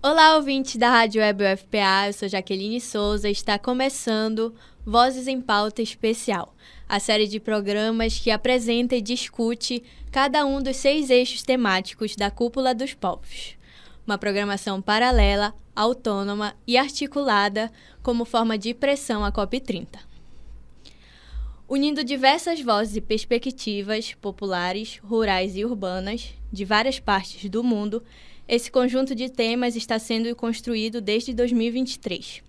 Olá, ouvintes da Rádio Web UFPA, eu sou Jaqueline Souza e está começando Vozes em Pauta Especial, a série de programas que apresenta e discute cada um dos 6 eixos temáticos da Cúpula dos Povos. Uma programação paralela, autônoma e articulada como forma de pressão à COP30. Unindo diversas vozes e perspectivas populares, rurais e urbanas de várias partes do mundo, esse conjunto de temas está sendo construído desde 2023.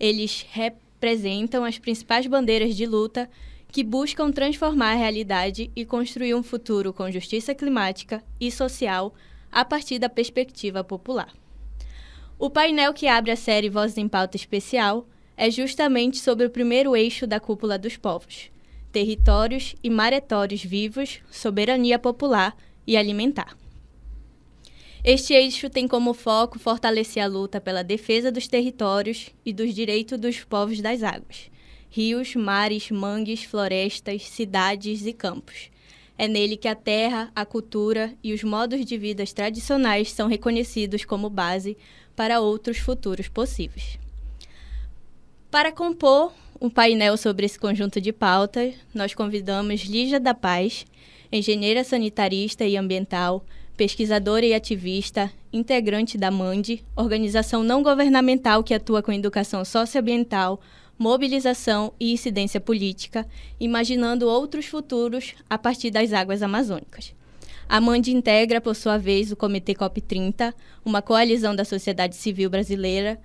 Eles representam as principais bandeiras de luta que buscam transformar a realidade e construir um futuro com justiça climática e social a partir da perspectiva popular. O painel que abre a série Vozes em Pauta Especial é justamente sobre o primeiro eixo da Cúpula dos Povos: territórios e maretórios vivos, soberania popular e alimentar. Este eixo tem como foco fortalecer a luta pela defesa dos territórios e dos direitos dos povos das águas, rios, mares, mangues, florestas, cidades e campos. É nele que a terra, a cultura e os modos de vida tradicionais são reconhecidos como base para outros futuros possíveis. Para compor um painel sobre esse conjunto de pautas, nós convidamos Lígia da Paz, engenheira sanitarista e ambiental, pesquisadora e ativista, integrante da MANDE, organização não governamental que atua com educação socioambiental, mobilização e incidência política, imaginando outros futuros a partir das águas amazônicas. A MANDE integra, por sua vez, o Comitê COP30, uma coalizão da sociedade civil brasileira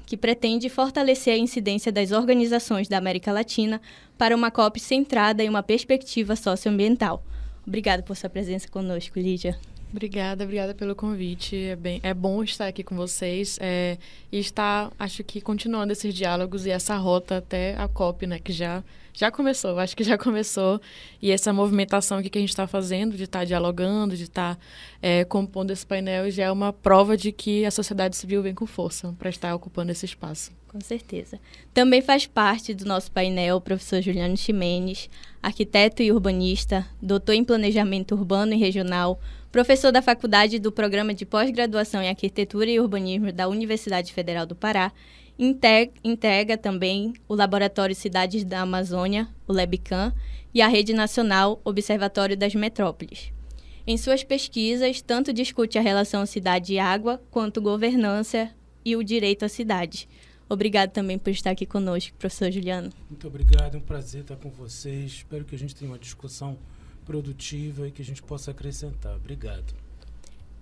que pretende fortalecer a incidência das organizações da América Latina para uma COP centrada em uma perspectiva socioambiental. Obrigada por sua presença conosco, Lígia. Obrigada pelo convite. É bom estar aqui com vocês e estar, acho que, continuando esses diálogos e essa rota até a COP, né, que já começou, acho que já começou. E essa movimentação aqui que a gente está fazendo, de estar dialogando, de estar compondo esse painel, já é uma prova de que a sociedade civil vem com força para estar ocupando esse espaço. Com certeza. Também faz parte do nosso painel o professor Juliano Ximenes, arquiteto e urbanista, doutor em planejamento urbano e regional, professor da Faculdade do Programa de Pós-Graduação em Arquitetura e Urbanismo da Universidade Federal do Pará, integra também o Laboratório Cidades da Amazônia, o LEBCAM, e a Rede Nacional Observatório das Metrópoles. Em suas pesquisas, tanto discute a relação cidade e água, quanto governança e o direito à cidade. Obrigado também por estar aqui conosco, professor Juliano. Muito obrigado, é um prazer estar com vocês. Espero que a gente tenha uma discussão produtiva e que a gente possa acrescentar. Obrigado.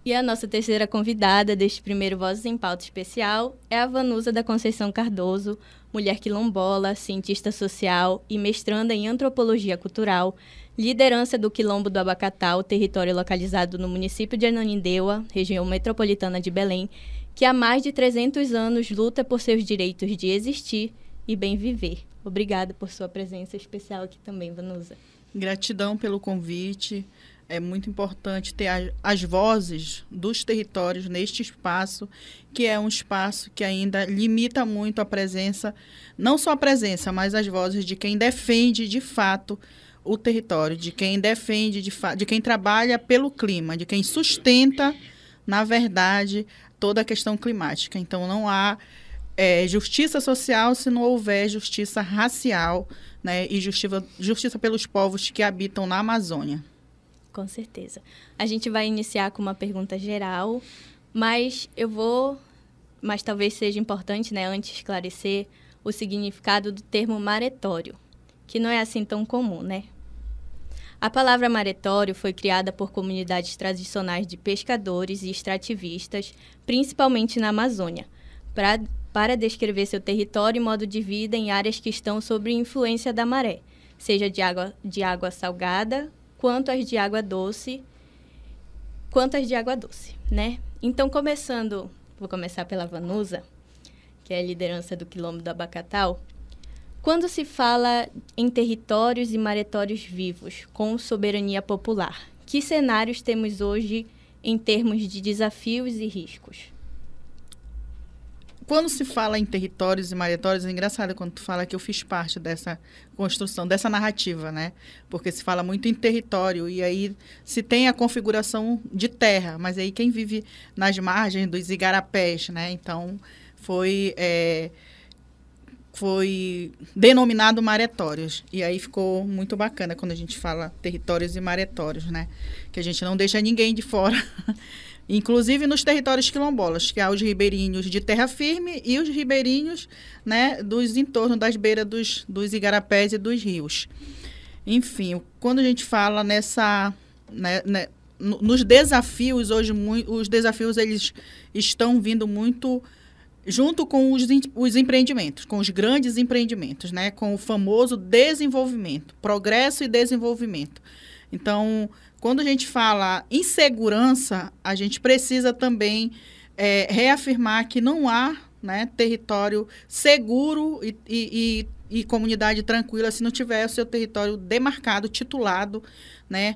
E a nossa terceira convidada deste primeiro Vozes em Pauta Especial é a Vanusa da Conceição Cardoso, mulher quilombola, cientista social e mestranda em Antropologia Cultural, liderança do Quilombo do Abacatal, território localizado no município de Ananindeua, região metropolitana de Belém, que há mais de 300 anos luta por seus direitos de existir e bem viver. Obrigada por sua presença especial aqui também, Vanusa. Gratidão pelo convite. É muito importante ter as vozes dos territórios neste espaço, que é um espaço que ainda limita muito a presença, não só a presença, mas as vozes de quem defende de fato o território, de quem defende de quem trabalha pelo clima, de quem sustenta, na verdade, toda a questão climática. Então, não há justiça social se não houver justiça racial, né, e justiça pelos povos que habitam na Amazônia. Com certeza. A gente vai iniciar com uma pergunta geral, mas talvez seja importante, né, antes esclarecer o significado do termo maretório, que não é assim tão comum, né? A palavra maretório foi criada por comunidades tradicionais de pescadores e extrativistas, principalmente na Amazônia, para descrever seu território e modo de vida em áreas que estão sob influência da maré, seja de água salgada, quanto as de água doce, né? Então, vou começar pela Vanusa, que é a liderança do Quilombo do Abacatal. Quando se fala em territórios e maretórios vivos com soberania popular, que cenários temos hoje em termos de desafios e riscos? quando se fala em territórios e maretórios, é engraçado quando tu fala que eu fiz parte dessa construção, dessa narrativa, né? Porque se fala muito em território e aí se tem a configuração de terra, mas aí quem vive nas margens dos igarapés, né? Então, foi denominado maretórios. E aí ficou muito bacana quando a gente fala territórios e maretórios, né? Que a gente não deixa ninguém de fora. Inclusive nos territórios quilombolas, que há os ribeirinhos de terra firme e os ribeirinhos, né, dos entornos das beiras dos igarapés e dos rios. Enfim, quando a gente fala nos desafios, hoje os desafios eles estão vindo muito junto com os empreendimentos, com os grandes empreendimentos, né, com o famoso desenvolvimento, progresso e desenvolvimento. Então, quando a gente fala em segurança, a gente precisa também reafirmar que não há, né, território seguro e comunidade tranquila se não tiver o seu território demarcado, titulado, né,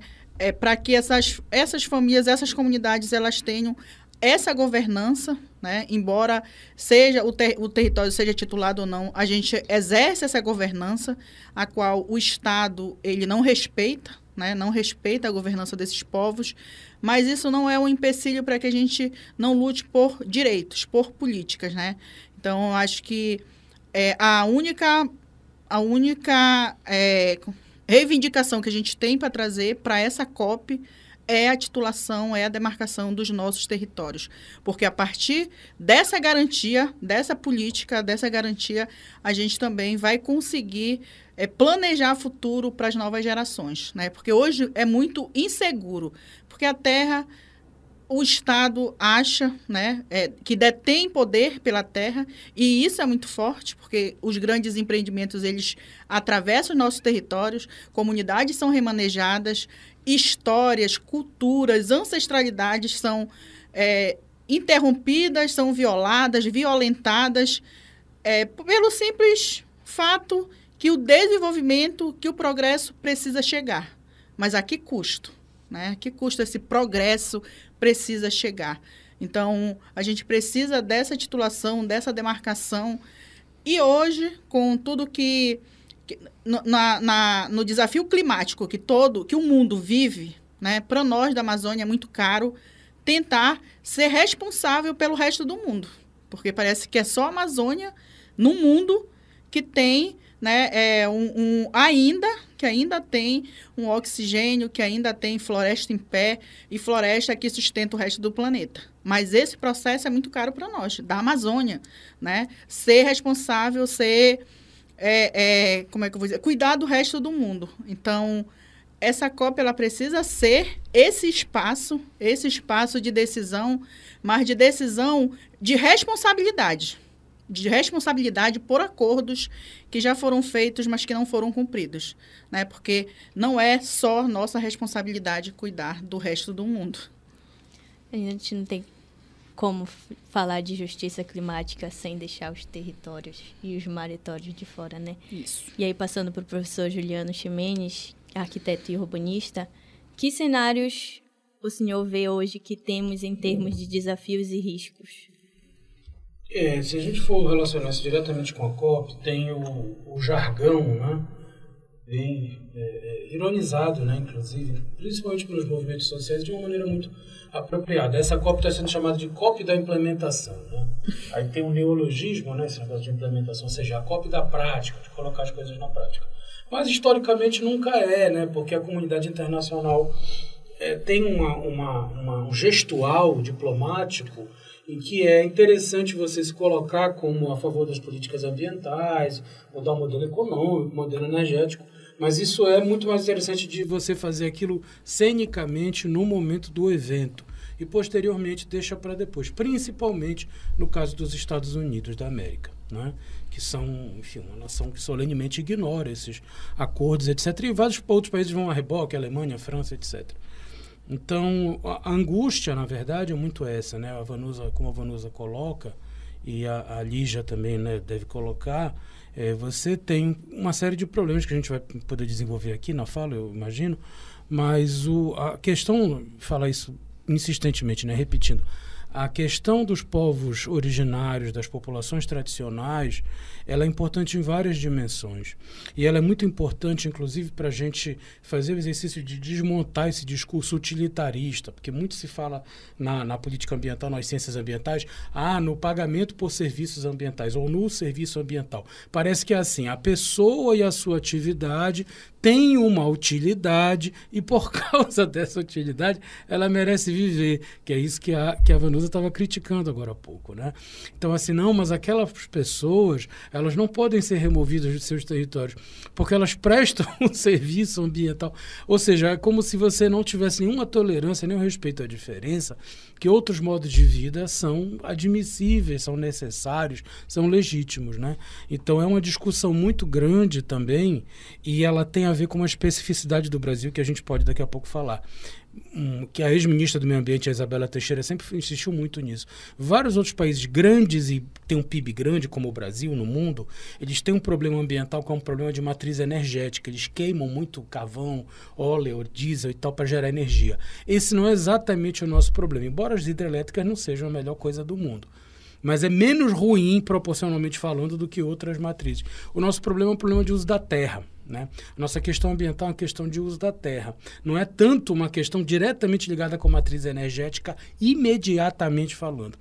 para que essas famílias, essas comunidades, elas tenham essa governança, né, embora seja o território seja titulado ou não, a gente exerce essa governança, a qual o Estado ele não respeita, né, não respeita a governança desses povos, mas isso não é um empecilho para que a gente não lute por direitos, por políticas, né? Então, eu acho que a única reivindicação que a gente tem para trazer para essa COP é a titulação, é a demarcação dos nossos territórios. Porque a partir dessa garantia, dessa política, dessa garantia, a gente também vai conseguir planejar futuro para as novas gerações, né? Porque hoje é muito inseguro, porque a terra, o Estado acha, né, que detém poder pela terra, e isso é muito forte, porque os grandes empreendimentos, eles atravessam os nossos territórios, comunidades são remanejadas, histórias, culturas, ancestralidades são interrompidas, são violadas, violentadas, pelo simples fato que o desenvolvimento, que o progresso precisa chegar. Mas a que custo? Né? A que custo esse progresso precisa chegar? Então, a gente precisa dessa titulação, dessa demarcação. E hoje, com tudo que no desafio climático que o mundo vive, né, para nós da Amazônia é muito caro tentar ser responsável pelo resto do mundo. Porque parece que é só a Amazônia no mundo que tem, né, que ainda tem um oxigênio, que ainda tem floresta em pé e floresta que sustenta o resto do planeta. Mas esse processo é muito caro para nós, da Amazônia, né? Ser responsável, como é que eu vou dizer? Cuidar do resto do mundo. Então, essa COP ela precisa ser esse espaço de decisão, mas de decisão de responsabilidade por acordos que já foram feitos, mas que não foram cumpridos, né? Porque não é só nossa responsabilidade cuidar do resto do mundo. A gente não tem como falar de justiça climática sem deixar os territórios e os maretórios de fora, né? Isso. E aí, passando para o professor Juliano Ximenes, arquiteto e urbanista, que cenários o senhor vê hoje que temos em termos de desafios e riscos? Se a gente for relacionar isso diretamente com a COP, tem o jargão, né, bem ironizado, né, inclusive, principalmente pelos movimentos sociais, de uma maneira muito apropriada. Essa COP está sendo chamada de COP da implementação. Né? Aí tem um neologismo, né, esse negócio de implementação, ou seja, a COP da prática, de colocar as coisas na prática. Mas, historicamente, nunca né, porque a comunidade internacional tem um gestual diplomático em que é interessante você se colocar como a favor das políticas ambientais, mudar o modelo econômico, modelo energético, mas isso é muito mais interessante de você fazer aquilo cenicamente no momento do evento e posteriormente deixa para depois, principalmente no caso dos Estados Unidos da América, né? Que são, enfim, uma nação que solenemente ignora esses acordos, etc. E vários outros países vão a reboque, a Alemanha, a França, etc. Então, a angústia, na verdade, é muito essa, né? Como a Vanusa coloca, e a Lígia também, né, deve colocar, você tem uma série de problemas que a gente vai poder desenvolver aqui na fala, eu imagino, mas a questão, falar isso insistentemente, né, repetindo, a questão dos povos originários, das populações tradicionais, ela é importante em várias dimensões. E ela é muito importante, inclusive, para a gente fazer o exercício de desmontar esse discurso utilitarista, porque muito se fala na política ambiental, nas ciências ambientais, no pagamento por serviços ambientais ou no serviço ambiental. Parece que é assim, a pessoa e a sua atividade tem uma utilidade e, por causa dessa utilidade, ela merece viver, que é isso que a Vanusa estava criticando agora há pouco, né? Então, assim, não, mas aquelas pessoas, elas não podem ser removidas de seus territórios, porque elas prestam um serviço ambiental. Ou seja, é como se você não tivesse nenhuma tolerância, nenhum respeito à diferença, que outros modos de vida são admissíveis, são necessários, são legítimos, né? Então, é uma discussão muito grande também, e ela tem a ver com uma especificidade do Brasil que a gente pode daqui a pouco falar. Que a ex-ministra do Meio Ambiente, a Isabela Teixeira, sempre insistiu muito nisso. Vários outros países grandes e têm um PIB grande, como o Brasil, no mundo, eles têm um problema ambiental que é um problema de matriz energética. Eles queimam muito carvão, óleo, diesel e tal para gerar energia. Esse não é exatamente o nosso problema, embora as hidrelétricas não sejam a melhor coisa do mundo. Mas é menos ruim, proporcionalmente falando, do que outras matrizes. O nosso problema é um problema de uso da terra, né? Nossa questão ambiental é uma questão de uso da terra. Não é tanto uma questão diretamente ligada com a matriz energética, imediatamente falando.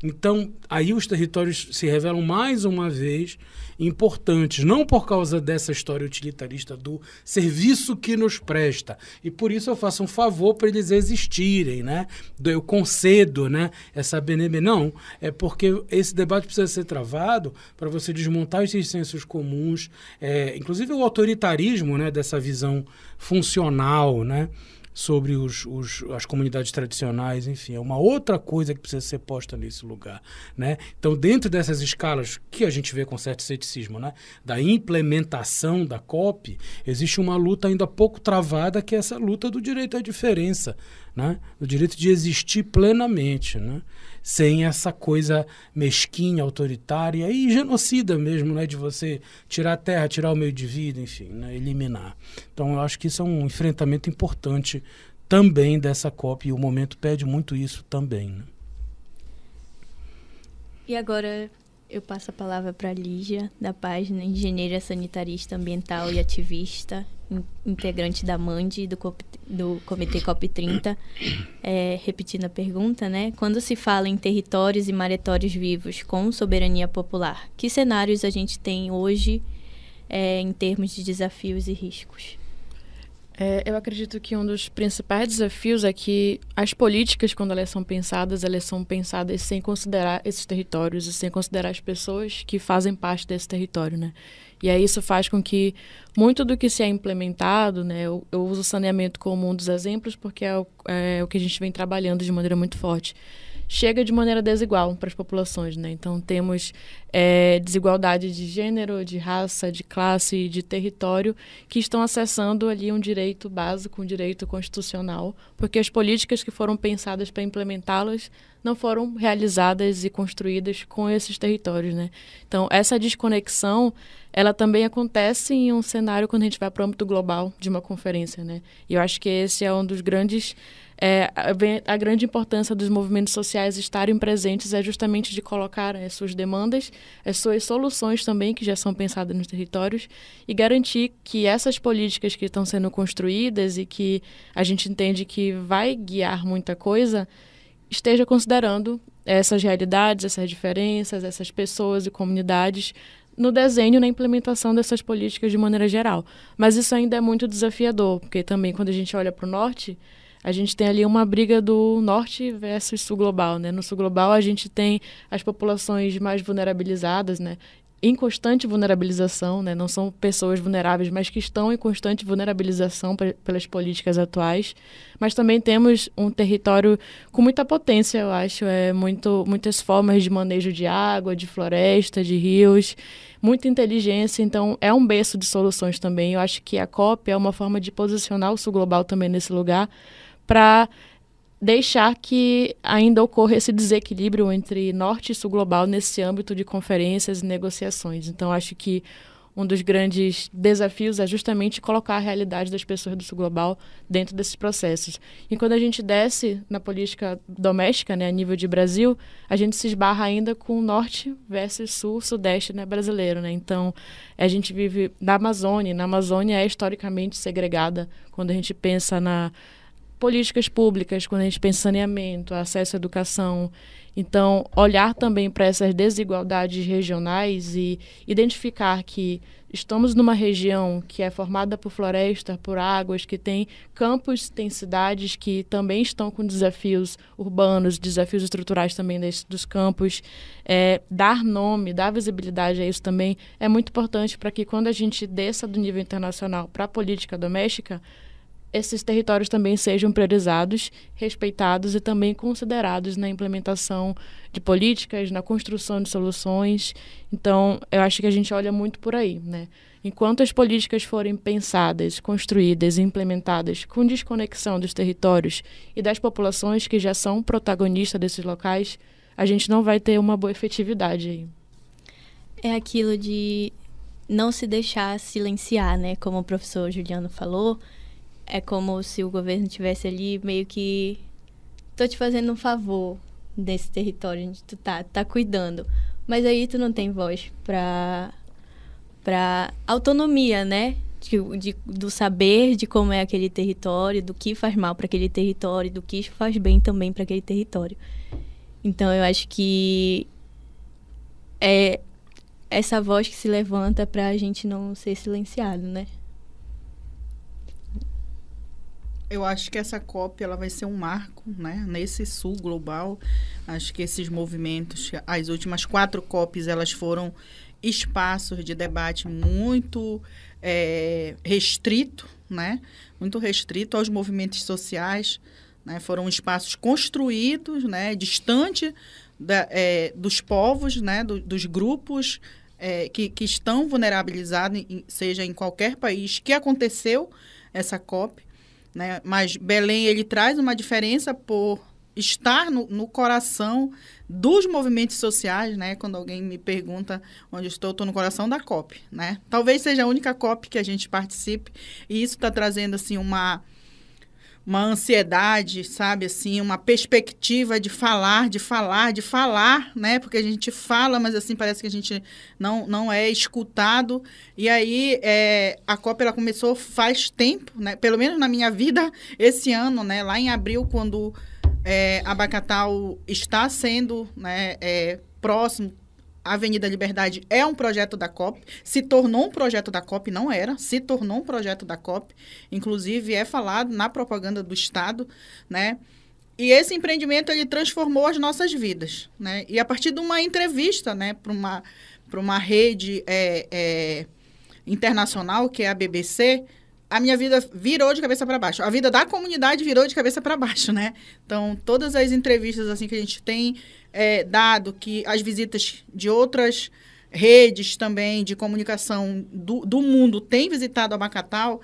Então, aí os territórios se revelam mais uma vez importantes, não por causa dessa história utilitarista do serviço que nos presta. E por isso eu faço um favor para eles existirem, né? Eu concedo, né, essa benevolência. Não, é porque esse debate precisa ser travado para você desmontar esses sensos comuns, inclusive o autoritarismo, né, dessa visão funcional, né, sobre as comunidades tradicionais, enfim, é uma outra coisa que precisa ser posta nesse lugar, né? Então, dentro dessas escalas que a gente vê com certo ceticismo, né, da implementação da COP, existe uma luta ainda pouco travada, que é essa luta do direito à diferença, né? Do direito de existir plenamente, né? Sem essa coisa mesquinha, autoritária e genocida mesmo, né? De você tirar a terra, tirar o meio de vida, enfim, né? Eliminar. Então, eu acho que isso é um enfrentamento importante também dessa COP, e o momento pede muito isso também, né? E agora eu passo a palavra para a Lígia, da página Engenheira Sanitarista Ambiental e Ativista, integrante da MAND, do Comitê COP30. Repetindo a pergunta, né? Quando se fala em territórios e maretórios vivos com soberania popular, que cenários a gente tem hoje em termos de desafios e riscos? Eu acredito que um dos principais desafios é que as políticas, quando elas são pensadas sem considerar esses territórios e sem considerar as pessoas que fazem parte desse território, né? E aí isso faz com que muito do que se é implementado, né? Eu uso o saneamento como um dos exemplos porque é o que a gente vem trabalhando de maneira muito forte. Chega de maneira desigual para as populações, né? Então, temos desigualdade de gênero, de raça, de classe, de território, que estão acessando ali um direito básico, um direito constitucional, porque as políticas que foram pensadas para implementá-las não foram realizadas e construídas com esses territórios, né? Então, essa desconexão, ela também acontece em um cenário quando a gente vai para o âmbito global de uma conferência, né? E eu acho que esse é um dos grandes... a grande importância dos movimentos sociais estarem presentes é justamente de colocar as suas demandas, as suas soluções também, que já são pensadas nos territórios, e garantir que essas políticas que estão sendo construídas e que a gente entende que vai guiar muita coisa, esteja considerando essas realidades, essas diferenças, essas pessoas e comunidades no desenho, na implementação dessas políticas de maneira geral. Mas isso ainda é muito desafiador, porque também quando a gente olha para o norte, a gente tem ali uma briga do norte versus sul global, né? No sul global, a gente tem as populações mais vulnerabilizadas, né? Em constante vulnerabilização, né? Não são pessoas vulneráveis, mas que estão em constante vulnerabilização pelas políticas atuais. Mas também temos um território com muita potência, eu acho. Muitas formas de manejo de água, de floresta, de rios, muita inteligência. Então, é um berço de soluções também. Eu acho que a COP é uma forma de posicionar o sul global também nesse lugar, para deixar que ainda ocorra esse desequilíbrio entre norte e sul global nesse âmbito de conferências e negociações. Então, acho que um dos grandes desafios é justamente colocar a realidade das pessoas do Sul Global dentro desses processos. E quando a gente desce na política doméstica, né, a nível de Brasil, a gente se esbarra ainda com o norte versus sul, sudeste, né, brasileiro, né? Então, a gente vive na Amazônia. Na Amazônia é historicamente segregada quando a gente pensa na políticas públicas, quando a gente pensa em saneamento, acesso à educação. Então, olhar também para essas desigualdades regionais e identificar que estamos numa região que é formada por floresta, por águas, que tem campos, tem cidades que também estão com desafios urbanos, desafios estruturais também dos campos. Dar nome, dar visibilidade a isso também é muito importante para que quando a gente desça do nível internacional para a política doméstica, esses territórios também sejam priorizados, respeitados e também considerados na implementação de políticas, na construção de soluções. Então, eu acho que a gente olha muito por aí, né? Enquanto as políticas forem pensadas, construídas e implementadas com desconexão dos territórios e das populações que já são protagonistas desses locais, a gente não vai ter uma boa efetividade aí. É aquilo de não se deixar silenciar, né? Como o professor Juliano falou, é como se o governo estivesse ali meio que... Tô te fazendo um favor desse território onde tu tá cuidando. Mas aí tu não tem voz pra autonomia, né? Do saber de como é aquele território, do que faz mal para aquele território, do que faz bem também para aquele território. Então, eu acho que é essa voz que se levanta pra gente não ser silenciado, né? Eu acho que essa COP ela vai ser um marco, né, nesse Sul Global. Acho que esses movimentos, as últimas 4 COPs, elas foram espaços de debate muito restrito, né, muito restrito aos movimentos sociais, né, foram espaços construídos, né, distante dos povos, né, dos grupos que estão vulnerabilizados, seja em qualquer país que aconteceu essa COP. Né? Mas Belém, ele traz uma diferença por estar no coração dos movimentos sociais, né? Quando alguém me pergunta onde estou no coração da COP, né? Talvez seja a única COP que a gente participe, e isso está trazendo, assim, uma ansiedade, sabe, assim, uma perspectiva de falar, né, porque a gente fala, mas, assim, parece que a gente não é escutado, e aí a COP, ela começou faz tempo, né, pelo menos na minha vida, esse ano, né, lá em abril, quando Abacatal está sendo, né, próximo. A Avenida Liberdade é um projeto da COP, se tornou um projeto da COP, não era, se tornou um projeto da COP, inclusive é falado na propaganda do Estado, né? E esse empreendimento, ele transformou as nossas vidas, né? E a partir de uma entrevista, né, para uma rede internacional, que é a BBC, a minha vida virou de cabeça para baixo. A vida da comunidade virou de cabeça para baixo, né? Então, todas as entrevistas assim que a gente tem dado, que as visitas de outras redes também de comunicação do mundo têm visitado Abacatal,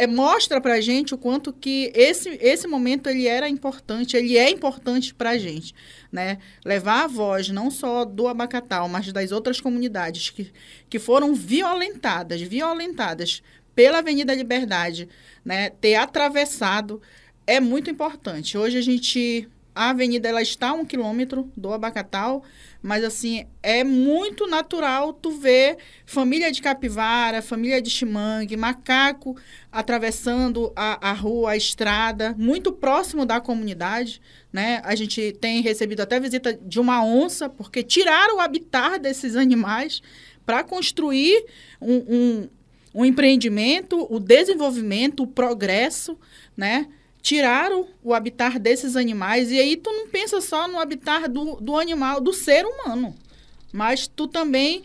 mostra para a gente o quanto que esse momento ele é importante para a gente, né? Levar a voz não só do Abacatal, mas das outras comunidades que foram violentadas pela Avenida Liberdade, né? Ter atravessado é muito importante. Hoje a avenida ela está a 1 quilômetro do Abacatal, mas, assim, é muito natural tu ver família de capivara, família de ximangue, macaco atravessando a rua, a estrada, muito próximo da comunidade, né? A gente tem recebido até visita de uma onça, porque tiraram o habitat desses animais para construir um empreendimento, o desenvolvimento, o progresso, né? Tiraram o habitat desses animais, e aí tu não pensa só no habitat do animal, do ser humano, mas tu também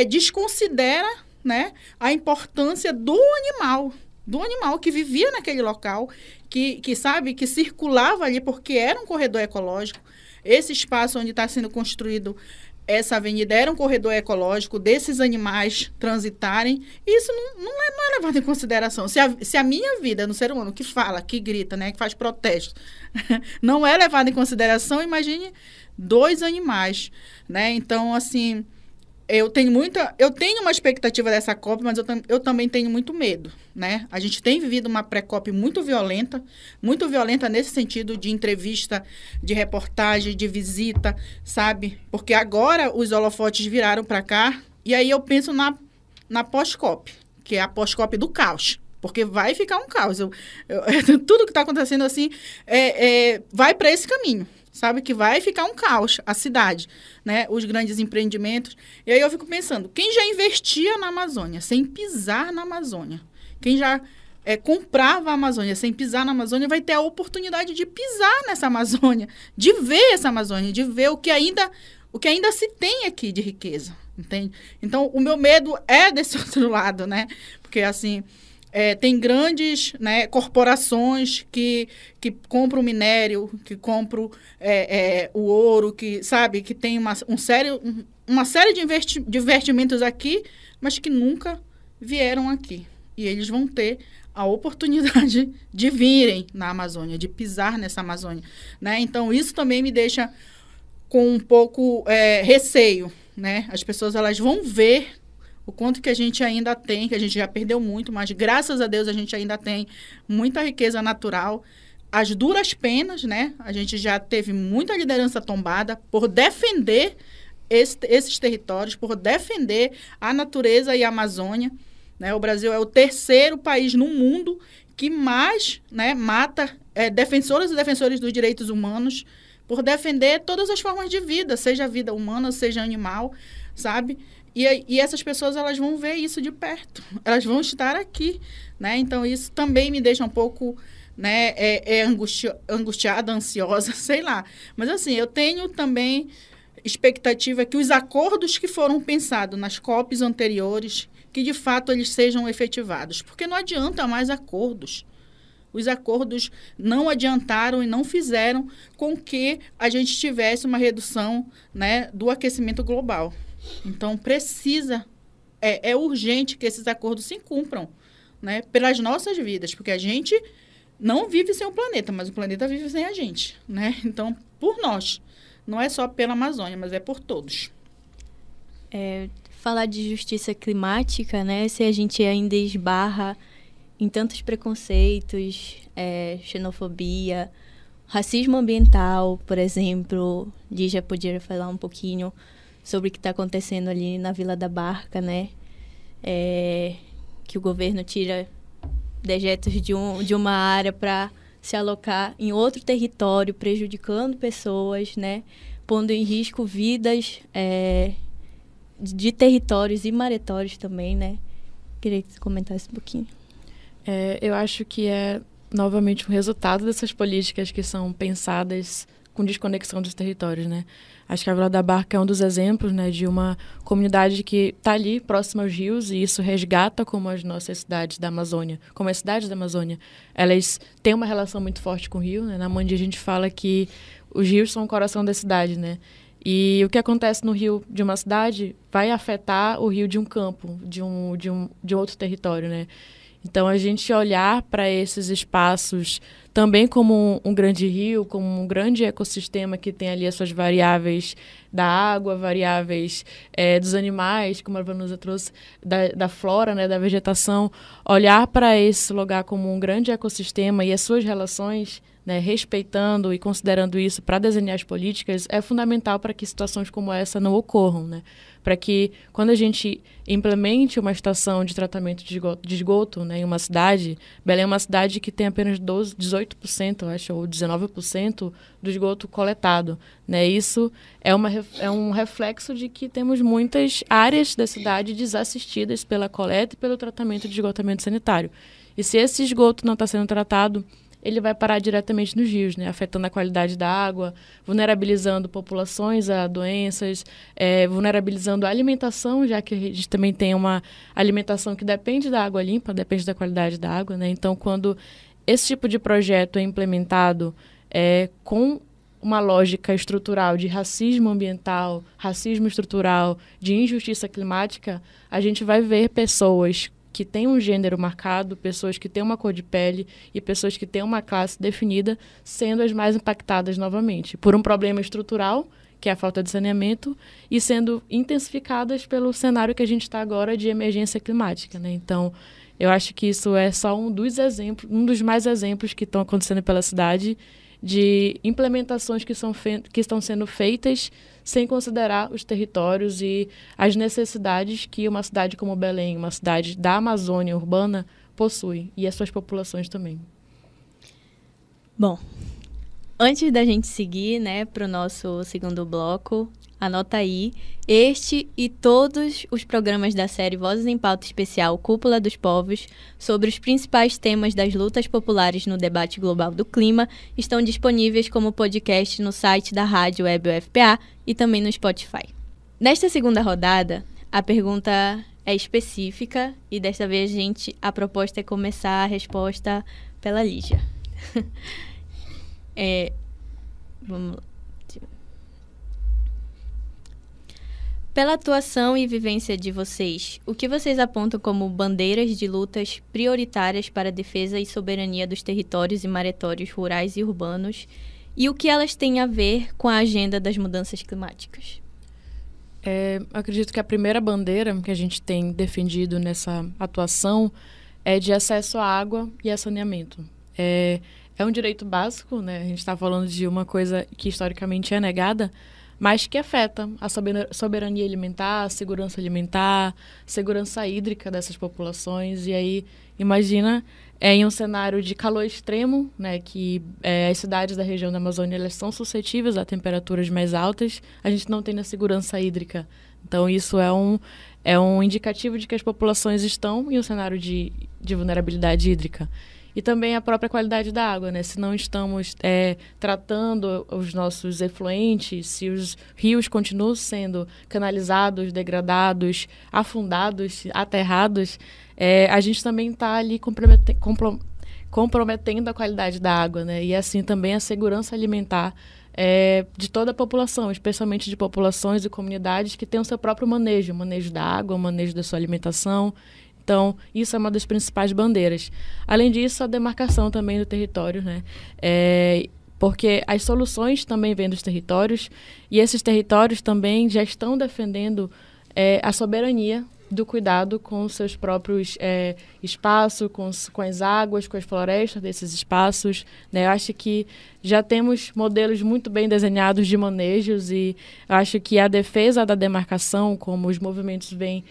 desconsidera, né, a importância do animal que vivia naquele local, que circulava ali, porque era um corredor ecológico. Esse espaço onde está sendo construído essa avenida era um corredor ecológico desses animais transitarem. Isso não é levado em consideração. Se a minha vida no ser humano, que fala, que grita, né, que faz protesto, não é levado em consideração, imagine 2 animais, né? Então, assim, eu tenho uma expectativa dessa COP, mas eu também tenho muito medo, né? A gente tem vivido uma pré-COP muito violenta nesse sentido de entrevista, de reportagem, de visita, sabe? Porque agora os holofotes viraram para cá, e aí eu penso na pós-COP, que é a pós-COP do caos. Porque vai ficar um caos. Tudo que está acontecendo assim vai para esse caminho, sabe? Que vai ficar um caos, a cidade, né? Os grandes empreendimentos. E aí eu fico pensando, quem já investia na Amazônia sem pisar na Amazônia, quem já comprava a Amazônia sem pisar na Amazônia, vai ter a oportunidade de pisar nessa Amazônia, de ver essa Amazônia, de ver o que ainda se tem aqui de riqueza, entende? Então, o meu medo é desse outro lado, né? Porque, assim... tem grandes, né, corporações que compram minério, que compram o ouro, que, sabe, que tem uma série de investimentos aqui, mas que nunca vieram aqui. E eles vão ter a oportunidade de virem na Amazônia, de pisar nessa Amazônia, né? Então, isso também me deixa com um pouco receio, né? As pessoas, elas vão ver o quanto que a gente ainda tem, que a gente já perdeu muito, mas graças a Deus a gente ainda tem muita riqueza natural. As duras penas, né? A gente já teve muita liderança tombada por defender esses territórios, por defender a natureza e a Amazônia, né? O Brasil é o terceiro país no mundo que mais, né, mata defensoras e defensores dos direitos humanos por defender todas as formas de vida, seja vida humana, seja animal, sabe? E essas pessoas, elas vão ver isso de perto. Elas vão estar aqui, né? Então, isso também me deixa um pouco, né, angustiada, ansiosa, sei lá. Mas, assim, eu tenho também expectativa que os acordos que foram pensados nas COPs anteriores, que, de fato, eles sejam efetivados. Porque não adianta mais acordos. Os acordos não adiantaram e não fizeram com que a gente tivesse uma redução, né, do aquecimento global. Então, é urgente que esses acordos se cumpram, né, pelas nossas vidas, porque a gente não vive sem o planeta, mas o planeta vive sem a gente, né? Então, por nós, não é só pela Amazônia, mas é por todos. Falar de justiça climática, né, se a gente ainda esbarra em tantos preconceitos, xenofobia, racismo ambiental, por exemplo, Lígia podia falar um pouquinho sobre o que está acontecendo ali na Vila da Barca, né? Que o governo tira dejetos de uma área para se alocar em outro território, prejudicando pessoas, né? Pondo em risco vidas de territórios e maretórios também, né? Queria que você comentasse um pouquinho. Eu acho que é, novamente, um resultado dessas políticas que são pensadas com desconexão dos territórios, né? Acho que a Vila da Barca é um dos exemplos, né, de uma comunidade que está ali, próxima aos rios, e isso resgata como as nossas cidades da Amazônia, como as cidades da Amazônia, elas têm uma relação muito forte com o rio, né? Na Mandi a gente fala que os rios são o coração da cidade, né? E o que acontece no rio de uma cidade vai afetar o rio de um campo, de outro território, né? Então, a gente olhar para esses espaços também como um grande rio, como um grande ecossistema que tem ali as suas variáveis da água, variáveis dos animais, como a Vanusa trouxe, da flora, né, da vegetação, olhar para esse lugar como um grande ecossistema e as suas relações, né, respeitando e considerando isso para desenhar as políticas, é fundamental para que situações como essa não ocorram, né? Para que, quando a gente implemente uma estação de tratamento de esgoto, né, em uma cidade, Belém é uma cidade que tem apenas 18%, eu acho, ou 19% do esgoto coletado, né? Isso é um reflexo de que temos muitas áreas da cidade desassistidas pela coleta e pelo tratamento de esgotamento sanitário. E se esse esgoto não está sendo tratado, ele vai parar diretamente nos rios, né? Afetando a qualidade da água, vulnerabilizando populações a doenças, vulnerabilizando a alimentação, já que a gente também tem uma alimentação que depende da água limpa, depende da qualidade da água, né? Então, quando esse tipo de projeto é implementado com uma lógica estrutural de racismo ambiental, racismo estrutural, de injustiça climática, a gente vai ver pessoas que têm um gênero marcado, pessoas que têm uma cor de pele e pessoas que têm uma classe definida sendo as mais impactadas novamente por um problema estrutural que é a falta de saneamento, e sendo intensificadas pelo cenário que a gente está agora de emergência climática, né? Então, eu acho que isso é só um dos mais exemplos que estão acontecendo pela cidade de implementações que estão sendo feitas sem considerar os territórios e as necessidades que uma cidade como Belém, uma cidade da Amazônia urbana, possui, e as suas populações também. Bom, antes da gente seguir, né, para o nosso segundo bloco, anota aí, este e todos os programas da série Vozes em Pauta Especial Cúpula dos Povos, sobre os principais temas das lutas populares no debate global do clima, estão disponíveis como podcast no site da Rádio Web UFPA e também no Spotify. Nesta segunda rodada, a pergunta é específica e desta vez a proposta é começar a resposta pela Lígia. Vamos lá. Pela atuação e vivência de vocês, o que vocês apontam como bandeiras de lutas prioritárias para a defesa e soberania dos territórios e maretórios rurais e urbanos, e o que elas têm a ver com a agenda das mudanças climáticas? Acredito que a primeira bandeira que a gente tem defendido nessa atuação é de acesso à água e a saneamento. É um direito básico, né? A gente está falando de uma coisa que historicamente é negada, mas que afeta a soberania alimentar, a segurança hídrica dessas populações. E aí, imagina, em um cenário de calor extremo, né, que as cidades da região da Amazônia elas são suscetíveis a temperaturas mais altas, a gente não tem a segurança hídrica. Então, isso é um indicativo de que as populações estão em um cenário de vulnerabilidade hídrica. E também a própria qualidade da água, né? Se não estamos tratando os nossos efluentes, se os rios continuam sendo canalizados, degradados, afundados, aterrados, a gente também está ali comprometendo a qualidade da água, né? E assim também a segurança alimentar de toda a população, especialmente de populações e comunidades que têm o seu próprio manejo da água, o manejo da sua alimentação. Então, isso é uma das principais bandeiras. Além disso, a demarcação também do território, né? Porque as soluções também vêm dos territórios e esses territórios também já estão defendendo a soberania do cuidado com os seus próprios espaços, com as águas, com as florestas desses espaços, né? Eu acho que já temos modelos muito bem desenhados de manejos e eu acho que a defesa da demarcação, como os movimentos vêm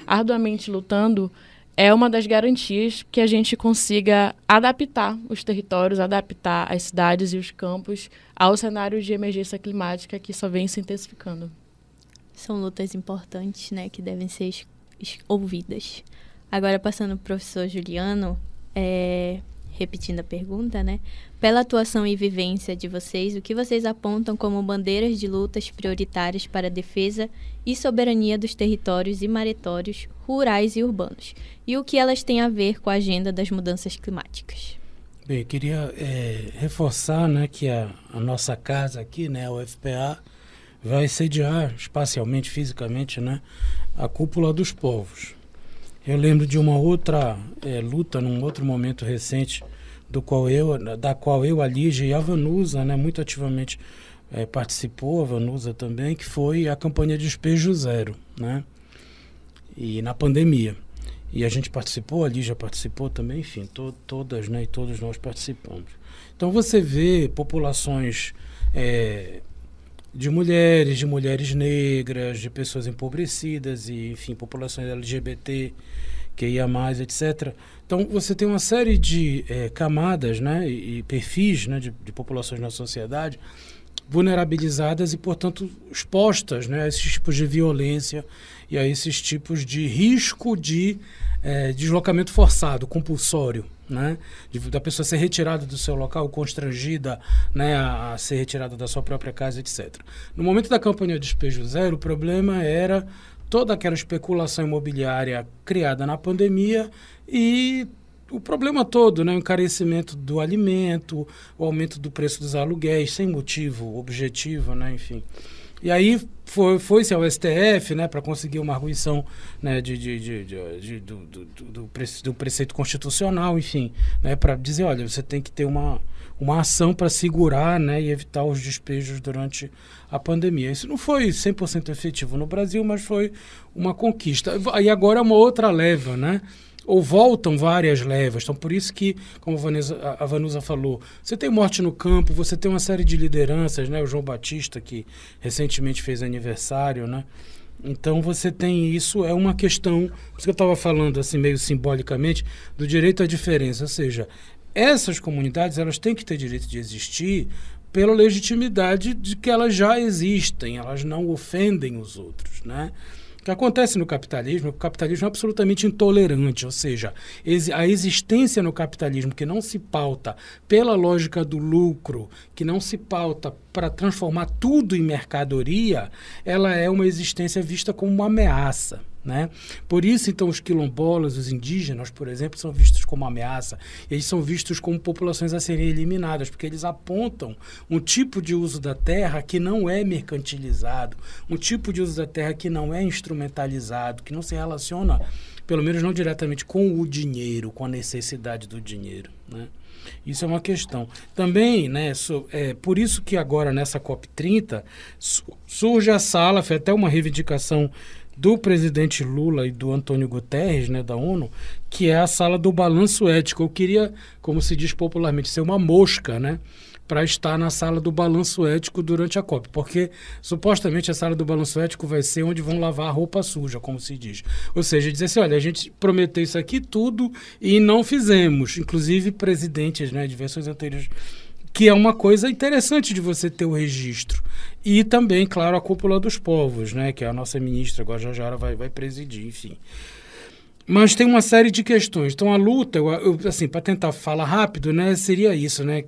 arduamente lutando, é uma das garantias que a gente consiga adaptar os territórios, adaptar as cidades e os campos ao cenário de emergência climática que só vem se intensificando. São lutas importantes, né, que devem ser ouvidas. Agora, passando para o professor Juliano, repetindo a pergunta, né? Pela atuação e vivência de vocês, o que vocês apontam como bandeiras de lutas prioritárias para a defesa e soberania dos territórios e maretórios rurais e urbanos? E o que elas têm a ver com a agenda das mudanças climáticas? Bem, eu queria reforçar, né, que a nossa casa aqui, né, a UFPA, vai sediar espacialmente, fisicamente, né, a Cúpula dos Povos. Eu lembro de uma outra luta, num outro momento recente, da qual eu, a Lígia e a Vanusa, né, muito ativamente participou, a Vanusa também, que foi a campanha Despejo Zero, né, e na pandemia. E a gente participou, a Lígia participou também, enfim, todas, né, e todos nós participamos. Então você vê populações de mulheres negras, de pessoas empobrecidas e, enfim, populações LGBT, QIA+, etc. Então, você tem uma série de camadas, né, e perfis, né, de populações na sociedade vulnerabilizadas e, portanto, expostas, né, a esses tipos de violência e a esses tipos de risco de deslocamento forçado, compulsório, né, da pessoa ser retirada do seu local, constrangida, né, a ser retirada da sua própria casa, etc. No momento da campanha Despejo Zero, o problema era toda aquela especulação imobiliária criada na pandemia e o problema todo, né, o encarecimento do alimento, o aumento do preço dos aluguéis, sem motivo objetivo, né, enfim. E aí foi-se ao STF, né, para conseguir uma arguição, né, do preceito constitucional, enfim, né, para dizer, olha, você tem que ter uma ação para segurar, né, e evitar os despejos durante a pandemia. Isso não foi 100% efetivo no Brasil, mas foi uma conquista. E agora é uma outra leva, né? Ou voltam várias levas. Então, por isso que, como a Vanusa falou, você tem morte no campo, você tem uma série de lideranças, né? O João Batista, que recentemente fez aniversário, né? Então, você tem isso, é uma questão, por isso que eu estava falando, assim, meio simbolicamente, do direito à diferença. Ou seja, essas comunidades, elas têm que ter direito de existir pela legitimidade de que elas já existem, elas não ofendem os outros, né? O que acontece no capitalismo é que o capitalismo é absolutamente intolerante, ou seja, a existência no capitalismo que não se pauta pela lógica do lucro, que não se pauta para transformar tudo em mercadoria, ela é uma existência vista como uma ameaça, né? Por isso, então, os quilombolas, os indígenas, por exemplo, são vistos como ameaça. Eles são vistos como populações a serem eliminadas, porque eles apontam um tipo de uso da terra que não é mercantilizado, um tipo de uso da terra que não é instrumentalizado, que não se relaciona, pelo menos não diretamente, com o dinheiro, com a necessidade do dinheiro, né? Isso é uma questão. Também, né, por isso que agora, nessa COP30, surge a sala, foi até uma reivindicação do presidente Lula e do Antônio Guterres, né, da ONU, que é a sala do balanço ético. Eu queria, como se diz popularmente, ser uma mosca, né, para estar na sala do balanço ético durante a COP, porque supostamente a sala do balanço ético vai ser onde vão lavar a roupa suja, como se diz. Ou seja, dizer assim, olha, a gente prometeu isso aqui tudo e não fizemos, inclusive presidentes, né, de versões anteriores, que é uma coisa interessante de você ter o registro. E também, claro, a cúpula dos povos, né, que a nossa ministra Guajajara vai presidir, enfim. Mas tem uma série de questões. Então, a luta, assim, para tentar falar rápido, né, seria isso, né,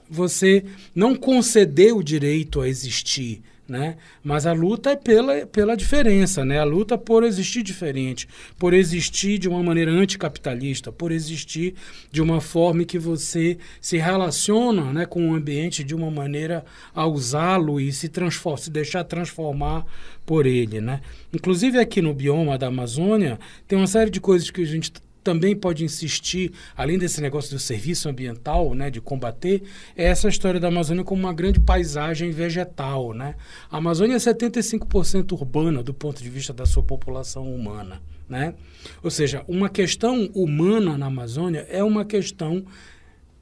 você não conceder o direito a existir, né, mas a luta é pela diferença, né, a luta por existir diferente, por existir de uma maneira anticapitalista, por existir de uma forma em que você se relaciona, né, com o ambiente de uma maneira a usá-lo e se deixar transformar por ele, né. Inclusive aqui no bioma da Amazônia tem uma série de coisas que a gente também pode insistir, além desse negócio do serviço ambiental, né, de combater, é essa história da Amazônia como uma grande paisagem vegetal, né? A Amazônia é 75% urbana do ponto de vista da sua população humana, né? Ou seja, uma questão humana na Amazônia é uma questão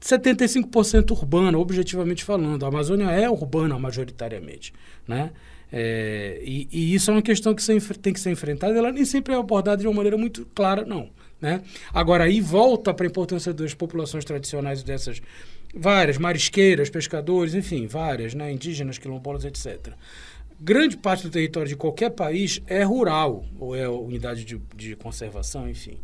75% urbana, objetivamente falando. A Amazônia é urbana majoritariamente, né? E isso é uma questão que tem que ser enfrentada. Ela nem sempre é abordada de uma maneira muito clara, não, né? Agora, aí volta para a importância das populações tradicionais dessas várias, marisqueiras, pescadores, enfim, várias, né? Indígenas, quilombolas, etc. Grande parte do território de qualquer país é rural, ou é unidade de conservação, enfim,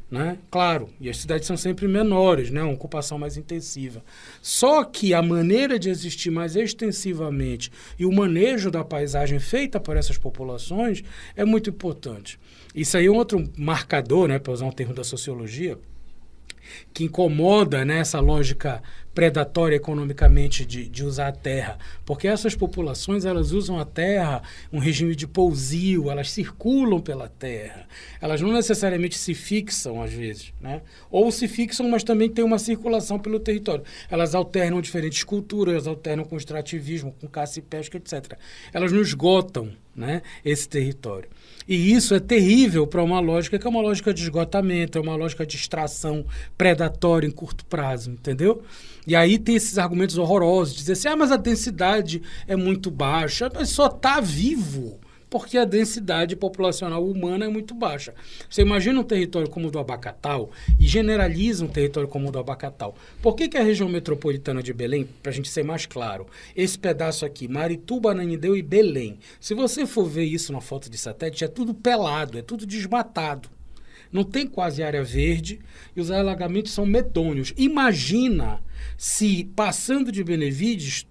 né? Claro, e as cidades são sempre menores, né? Uma ocupação mais intensiva. Só que a maneira de existir mais extensivamente e o manejo da paisagem feita por essas populações é muito importante. Isso aí é um outro marcador, né, para usar um termo da sociologia, que incomoda, né, essa lógica predatória economicamente de usar a terra, porque essas populações, elas usam a terra, um regime de pousio, elas circulam pela terra, elas não necessariamente se fixam às vezes, né? Ou se fixam, mas também tem uma circulação pelo território, elas alternam diferentes culturas, elas alternam com extrativismo, com caça e pesca, etc. Elas não esgotam, né, esse território. E isso é terrível para uma lógica que é uma lógica de esgotamento, é uma lógica de extração predatória em curto prazo, entendeu? E aí tem esses argumentos horrorosos, dizer assim, mas a densidade é muito baixa, mas só está vivo porque a densidade populacional humana é muito baixa. Você imagina um território como o do Abacatal e generaliza um território como o do Abacatal. Por que a região metropolitana de Belém, para a gente ser mais claro, esse pedaço aqui, Marituba, Ananindeua e Belém, se você for ver isso na foto de satélite, é tudo pelado, é tudo desmatado. Não tem quase área verde e os alagamentos são medonhos. Imagina se, passando de Benevides,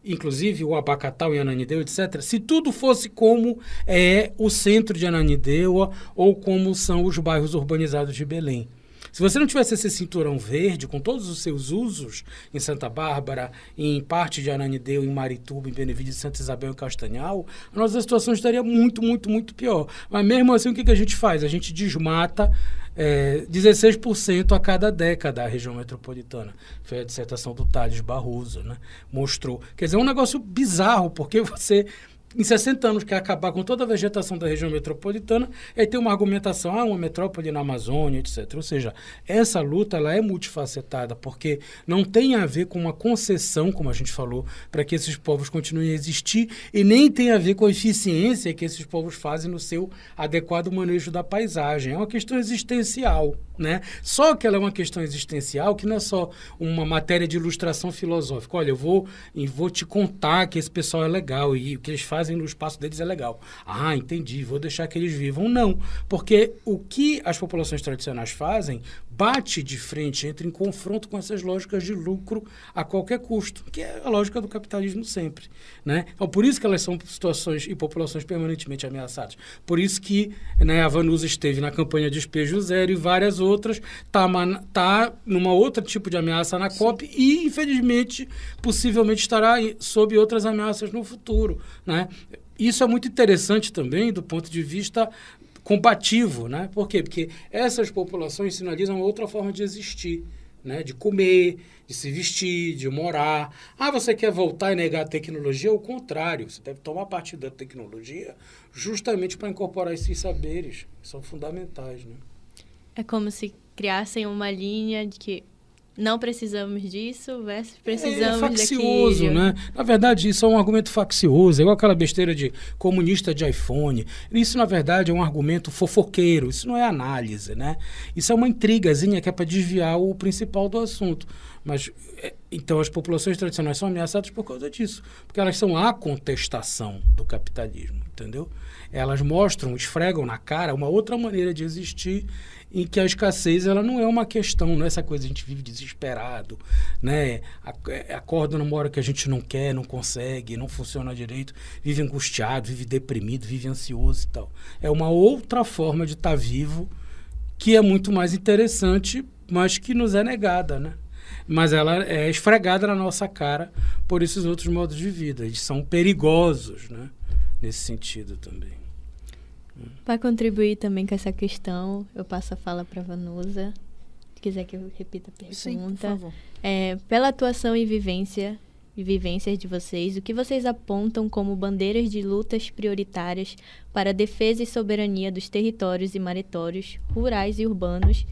inclusive o Abacatal e Ananindeua, etc., se tudo fosse como é o centro de Ananindeua ou como são os bairros urbanizados de Belém. Se você não tivesse esse cinturão verde, com todos os seus usos, em Santa Bárbara, em parte de Ananindeua, em Marituba, em Benevides, Santa Isabel e Castanhal, a nossa situação estaria muito, muito, muito pior. Mas mesmo assim, o que a gente faz? A gente desmata 16% a cada década a região metropolitana. Foi a dissertação do Thales Barroso, né? Mostrou. Quer dizer, é um negócio bizarro, porque você, em 60 anos, quer acabar com toda a vegetação da região metropolitana, e aí tem uma argumentação, uma metrópole na Amazônia, etc. Ou seja, essa luta ela é multifacetada, porque não tem a ver com uma concessão, como a gente falou, para que esses povos continuem a existir, e nem tem a ver com a eficiência que esses povos fazem no seu adequado manejo da paisagem. É uma questão existencial, né? Só que ela é uma questão existencial que não é só uma matéria de ilustração filosófica. Olha, eu vou te contar que esse pessoal é legal e o que eles fazem no espaço deles é legal. Ah, entendi, vou deixar que eles vivam. Não, porque o que as populações tradicionais fazem bate de frente, entra em confronto com essas lógicas de lucro a qualquer custo, que é a lógica do capitalismo sempre, né? Então, por isso que elas são situações e populações permanentemente ameaçadas. Por isso que, né, a Vanusa esteve na campanha de Despejo Zero e várias outras, tá numa outra tipo de ameaça na COP e, infelizmente, possivelmente estará sob outras ameaças no futuro, né? Isso é muito interessante também do ponto de vista combativo, né? Por quê? Porque essas populações sinalizam outra forma de existir, né? De comer, de se vestir, de morar. Ah, você quer voltar e negar a tecnologia? O contrário, você deve tomar partido da tecnologia justamente para incorporar esses saberes, que são fundamentais, né? É como se criassem uma linha de que não precisamos disso versus precisamos faccioso, daquilo. Né? Na verdade, isso é um argumento faccioso, é igual aquela besteira de comunista de iPhone. Isso, na verdade, é um argumento fofoqueiro, isso não é análise, né? Isso é uma intrigazinha que é para desviar o principal do assunto. Mas, então, as populações tradicionais são ameaçadas por causa disso, porque elas são a contestação do capitalismo, entendeu? Elas mostram, esfregam na cara uma outra maneira de existir em que a escassez ela não é uma questão, não é essa coisa a gente vive desesperado, né? Acorda numa hora que a gente não quer, não consegue, não funciona direito, vive angustiado, vive deprimido, vive ansioso e tal. É uma outra forma de estar vivo que é muito mais interessante, mas que nos é negada, né? Mas ela é esfregada na nossa cara por esses outros modos de vida. Eles são perigosos, né? Nesse sentido também. Para contribuir também com essa questão, eu passo a fala para a Vanusa. Se quiser que eu repita a pergunta. Sim, por favor. Pela atuação e vivências de vocês, o que vocês apontam como bandeiras de lutas prioritárias para a defesa e soberania dos territórios e maritórios, rurais e urbanos,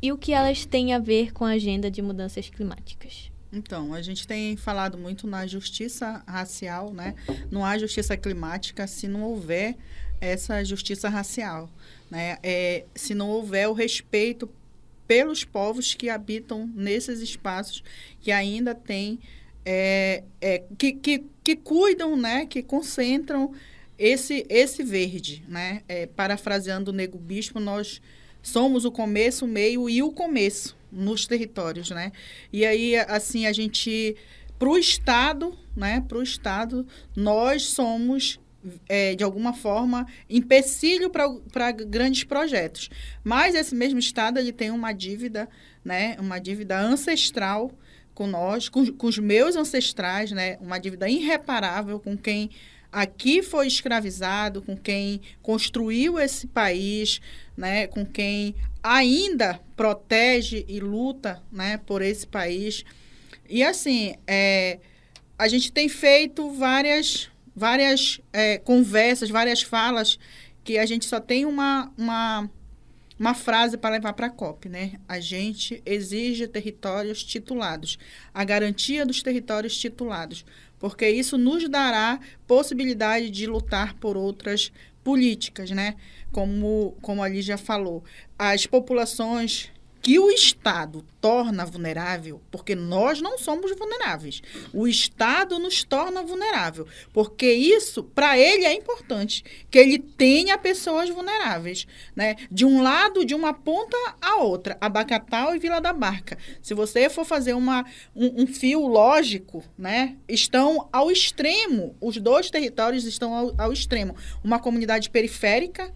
e o que elas têm a ver com a agenda de mudanças climáticas? Então, a gente tem falado muito na justiça racial, né? Não há justiça climática se não houver essa justiça racial, né? Se não houver o respeito pelos povos que habitam nesses espaços que ainda têm, que cuidam, né? Que concentram esse verde, né? Parafraseando o Nego Bispo, nós somos o começo, o meio e o começo nos territórios, né? E aí, assim, a gente, para o Estado, né? Para o Estado, nós somos, de alguma forma, empecilho para grandes projetos. Mas esse mesmo Estado, ele tem uma dívida, né? Uma dívida ancestral com nós, com os meus ancestrais, né? Uma dívida irreparável com quem aqui foi escravizado, com quem construiu esse país, né, com quem ainda protege e luta, né, por esse país. E, assim, a gente tem feito várias conversas, várias falas, que a gente só tem uma frase para levar para a COP, né? A gente exige territórios titulados, a garantia dos territórios titulados, porque isso nos dará possibilidade de lutar por outras políticas, né? Como a Lígia falou, as populações que o Estado torna vulnerável, porque nós não somos vulneráveis, o Estado nos torna vulnerável, porque isso, para ele, é importante, que ele tenha pessoas vulneráveis, né? De um lado, de uma ponta à outra, Abacatal e Vila da Barca. Se você for fazer um fio lógico, né? Estão ao extremo, os dois territórios estão ao extremo. Uma comunidade periférica,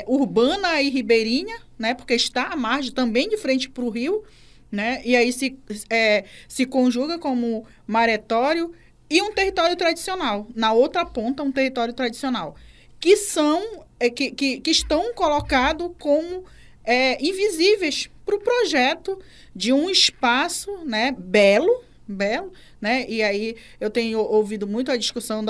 urbana e ribeirinha, né? Porque está à margem também de frente para o rio, né? E aí se conjuga como maretório e um território tradicional. Na outra ponta, um território tradicional. Que estão colocados como invisíveis para o projeto de um espaço, né, belo, né? E aí eu tenho ouvido muito a discussão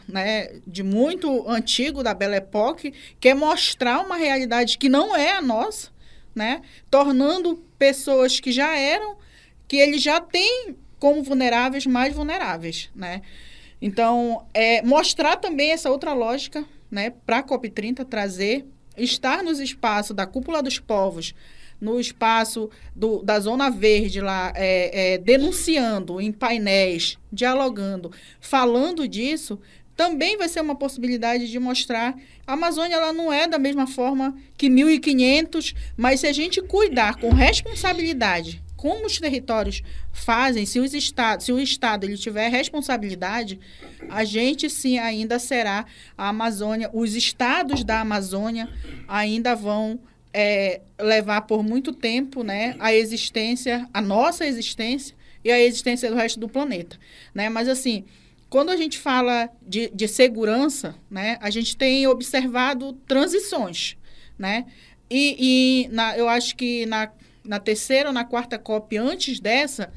né, de muito antigo, da Belle Époque, que é mostrar uma realidade que não é a nossa, né? Tornando pessoas que já eram, que eles já têm como vulneráveis, mais vulneráveis, né? Então, mostrar também essa outra lógica, né, para a COP30, estar nos espaços da Cúpula dos Povos, no espaço da Zona Verde lá, denunciando em painéis, dialogando, falando disso, também vai ser uma possibilidade de mostrar a Amazônia, ela não é da mesma forma que 1.500, mas se a gente cuidar com responsabilidade, como os territórios fazem, se o Estado ele tiver responsabilidade, a gente sim ainda será a Amazônia, os estados da Amazônia ainda vão levar por muito tempo, né, a nossa existência e a existência do resto do planeta, né? Mas assim, quando a gente fala de segurança, né, a gente tem observado transições, né? Eu acho que na terceira ou na quarta COP antes dessa,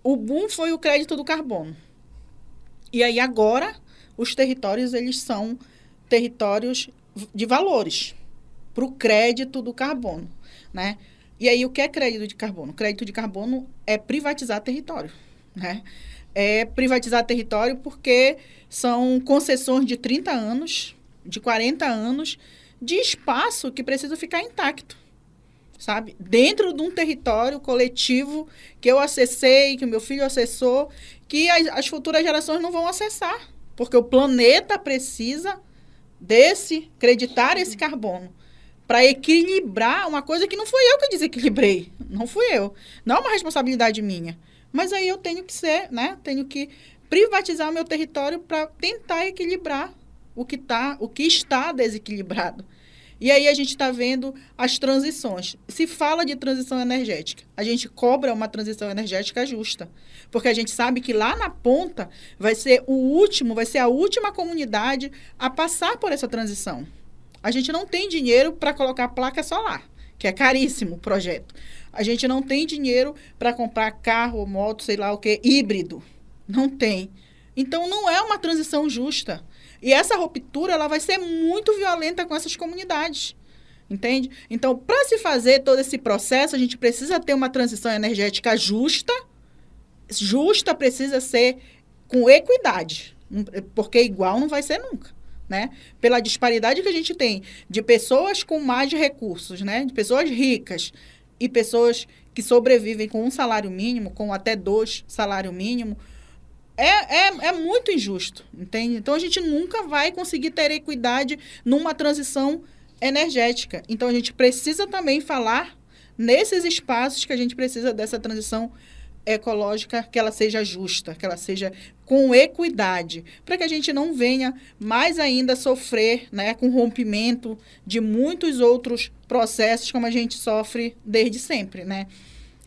o boom foi o crédito do carbono. E aí agora os territórios, eles são territórios de valores para o crédito do carbono, né? E aí o que é crédito de carbono? Crédito de carbono é privatizar território, né? É privatizar território porque são concessões de 30 anos, de 40 anos, de espaço que precisa ficar intacto, sabe? Dentro de um território coletivo que eu acessei, que o meu filho acessou, que as futuras gerações não vão acessar, porque o planeta precisa acreditar esse carbono para equilibrar uma coisa que não fui eu que desequilibrei, não fui eu. Não é uma responsabilidade minha. Mas aí eu tenho que tenho que privatizar o meu território para tentar equilibrar o que está desequilibrado. E aí a gente está vendo as transições. Se fala de transição energética, a gente cobra uma transição energética justa, porque a gente sabe que lá na ponta vai ser a última comunidade a passar por essa transição. A gente não tem dinheiro para colocar placa solar, que é caríssimo o projeto. A gente não tem dinheiro para comprar carro, moto, sei lá o que, híbrido. Não tem. Então, não é uma transição justa. E essa ruptura ela vai ser muito violenta com essas comunidades. Entende? Então, para se fazer todo esse processo, a gente precisa ter uma transição energética justa. Justa precisa ser com equidade, porque igual não vai ser nunca. Né? Pela disparidade que a gente tem de pessoas com mais recursos, né? De pessoas ricas e pessoas que sobrevivem com um salário mínimo, com até 2 salários mínimos, é muito injusto, entende? Então, a gente nunca vai conseguir ter equidade numa transição energética. Então, a gente precisa também falar nesses espaços que a gente precisa dessa transição ecológica, que ela seja justa, que ela seja com equidade, para que a gente não venha mais ainda sofrer, né, com o rompimento de muitos outros processos como a gente sofre desde sempre, né?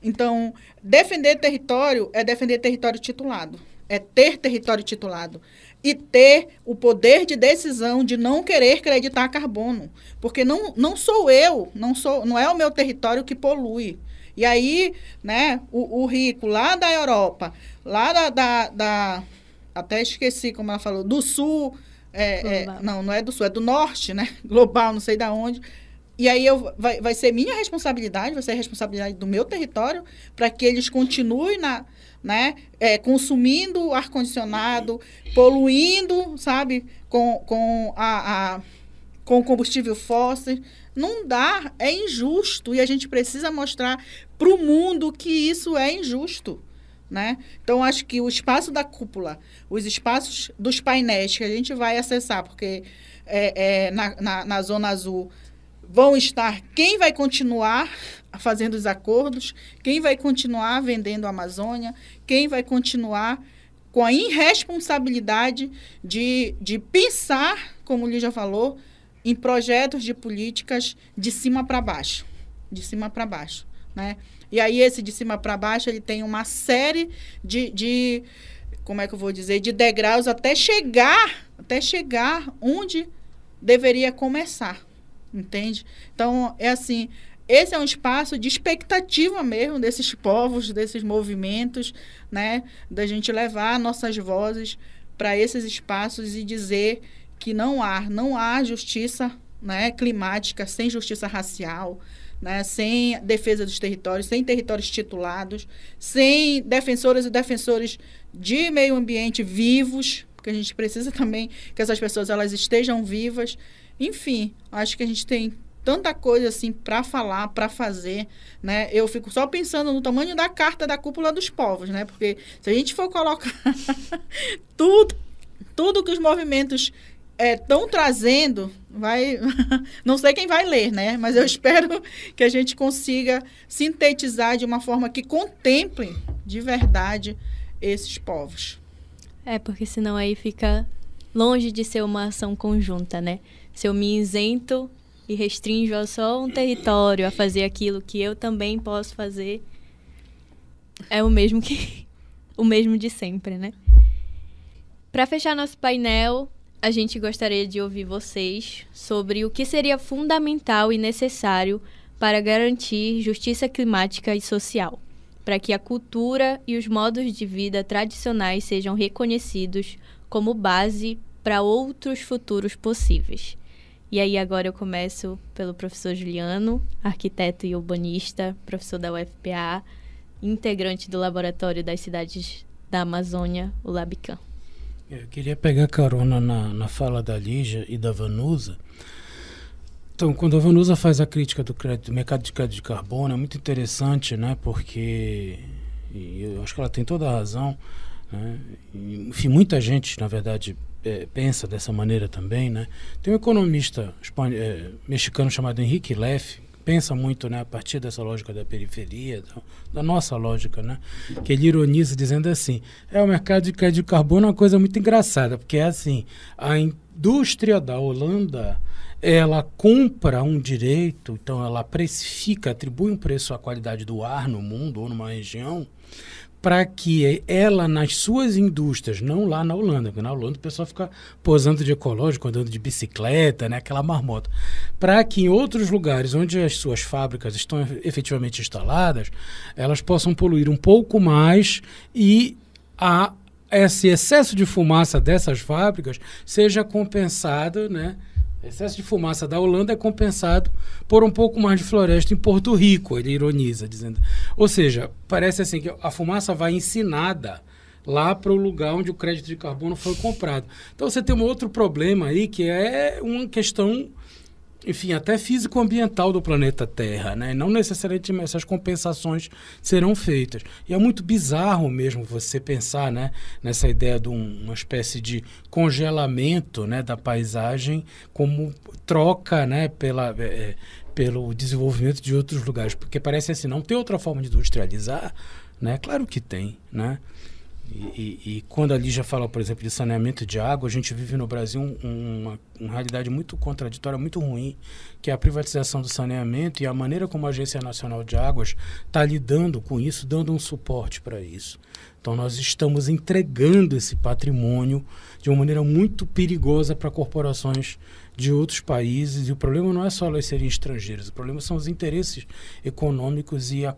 Então, defender território é defender território titulado, é ter território titulado e ter o poder de decisão de não querer creditar carbono, porque não sou eu, não é o meu território que polui. E aí, né, o rico lá da Europa, lá até esqueci como ela falou, do sul, não é do sul, é do norte, né, global, não sei de onde. E aí vai ser minha responsabilidade, vai ser a responsabilidade do meu território, para que eles continuem consumindo ar-condicionado, poluindo, sabe, com combustível fóssil. Não dá, é injusto, e a gente precisa mostrar para o mundo que isso é injusto, né? Então, acho que o espaço da cúpula, os espaços dos painéis que a gente vai acessar, porque na Zona Azul vão estar quem vai continuar fazendo os acordos, quem vai continuar vendendo a Amazônia, quem vai continuar com a irresponsabilidade de pensar, como o Lígia falou, em projetos de políticas de cima para baixo. De cima para baixo, né? E aí, esse de cima para baixo, ele tem uma série de como é que eu vou dizer, de degraus até chegar onde deveria começar, entende? Então, é assim, esse é um espaço de expectativa mesmo desses povos, desses movimentos, né? Da gente levar nossas vozes para esses espaços e dizer que não há justiça, né, climática sem justiça racial, né, sem defesa dos territórios, sem territórios titulados, sem defensoras e defensores de meio ambiente vivos, porque a gente precisa também que essas pessoas elas estejam vivas. Enfim, acho que a gente tem tanta coisa assim para falar, para fazer, né? Eu fico só pensando no tamanho da carta da cúpula dos povos, né? Porque se a gente for colocar tudo que os movimentos estão trazendo, não sei quem vai ler, né? Mas eu espero que a gente consiga sintetizar de uma forma que contemple de verdade esses povos. Porque senão aí fica longe de ser uma ação conjunta, né? Se eu me isento e restringo a só um território a fazer aquilo que eu também posso fazer, é o mesmo de sempre, né? Para fechar nosso painel, a gente gostaria de ouvir vocês sobre o que seria fundamental e necessário para garantir justiça climática e social, para que a cultura e os modos de vida tradicionais sejam reconhecidos como base para outros futuros possíveis. E aí agora eu começo pelo professor Juliano, arquiteto e urbanista, professor da UFPA, integrante do Laboratório das Cidades da Amazônia, o LabCan. Eu queria pegar carona na fala da Lígia e da Vanusa. Então, quando a Vanusa faz a crítica do mercado de crédito de carbono, é muito interessante, né? Porque eu acho que ela tem toda a razão, né? Enfim, muita gente, na verdade, pensa dessa maneira também, né? Tem um economista mexicano chamado Henrique Leff, pensa muito, né, a partir dessa lógica da periferia, da nossa lógica, né, que ele ironiza dizendo assim, o mercado de crédito de carbono é uma coisa muito engraçada, porque é assim, a indústria da Holanda, ela compra um direito, então ela precifica, atribui um preço à qualidade do ar no mundo ou numa região, para que ela, nas suas indústrias, não lá na Holanda, porque na Holanda o pessoal fica posando de ecológico, andando de bicicleta, né, aquela marmota, para que em outros lugares onde as suas fábricas estão efetivamente instaladas, elas possam poluir um pouco mais e esse excesso de fumaça dessas fábricas seja compensado, né? O excesso de fumaça da Holanda é compensado por um pouco mais de floresta em Porto Rico, ele ironiza, dizendo. Ou seja, parece assim que a fumaça vai ensinada lá para o lugar onde o crédito de carbono foi comprado. Então você tem um outro problema aí, que é uma questão, enfim, até físico-ambiental do planeta Terra, né? Não necessariamente essas compensações serão feitas. E é muito bizarro mesmo você pensar, né, nessa ideia de uma espécie de congelamento, né, da paisagem como troca, né, pelo desenvolvimento de outros lugares. Porque parece assim, não tem outra forma de industrializar, né? Claro que tem, né? E quando a Lígia fala, por exemplo, de saneamento de água, a gente vive no Brasil uma realidade muito contraditória, muito ruim, que é a privatização do saneamento e a maneira como a Agência Nacional de Águas está lidando com isso, dando um suporte para isso. Então nós estamos entregando esse patrimônio de uma maneira muito perigosa para corporações de outros países, e o problema não é só elas serem estrangeiras, o problema são os interesses econômicos e a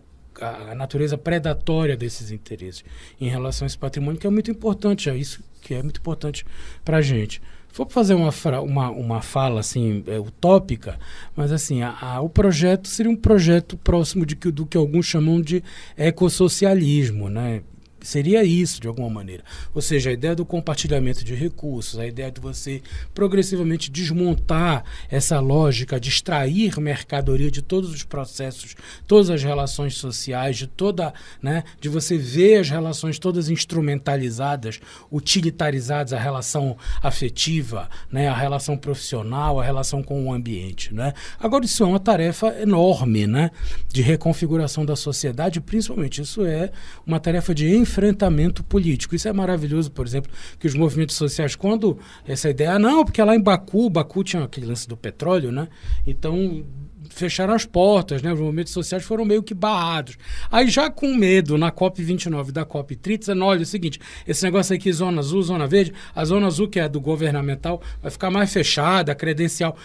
natureza predatória desses interesses em relação a esse patrimônio, que é muito importante, é isso que é muito importante para a gente. Vou fazer uma fala assim, utópica, mas assim, o projeto seria um projeto próximo do que alguns chamam de ecossocialismo, né? Seria isso, de alguma maneira. Ou seja, a ideia do compartilhamento de recursos, a ideia de você progressivamente desmontar essa lógica de extrair mercadoria de todos os processos, todas as relações sociais, de você ver as relações todas instrumentalizadas, utilitarizadas, a relação afetiva, né, a relação profissional, a relação com o ambiente, né? Agora, isso é uma tarefa enorme, né, de reconfiguração da sociedade, principalmente isso é uma tarefa de enfrentamento político. Isso é maravilhoso, por exemplo, que os movimentos sociais, quando essa ideia, não, porque lá em Baku tinha aquele lance do petróleo, né? Então fecharam as portas, né? Os movimentos sociais foram meio que barrados. Aí já com medo na COP29 da COP30, dizendo, olha, é o seguinte, esse negócio aqui, zona azul, zona verde, a zona azul, que é do governamental, vai ficar mais fechada, credencial,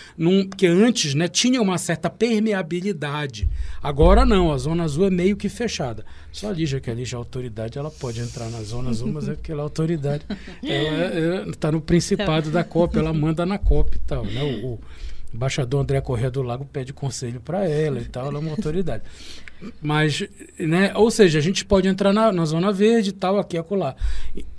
porque antes, né, tinha uma certa permeabilidade. Agora não, a zona azul é meio que fechada. Só a Lígia, que a Lígia é autoridade, ela pode entrar na zona azul, mas é porque ela é autoridade. Ela está no principado da COP, ela manda na COP e tal, né? O embaixador André Corrêa do Lago pede conselho para ela e tal, ela é uma autoridade. Mas, né, ou seja, a gente pode entrar na zona verde e tal, aqui e acolá.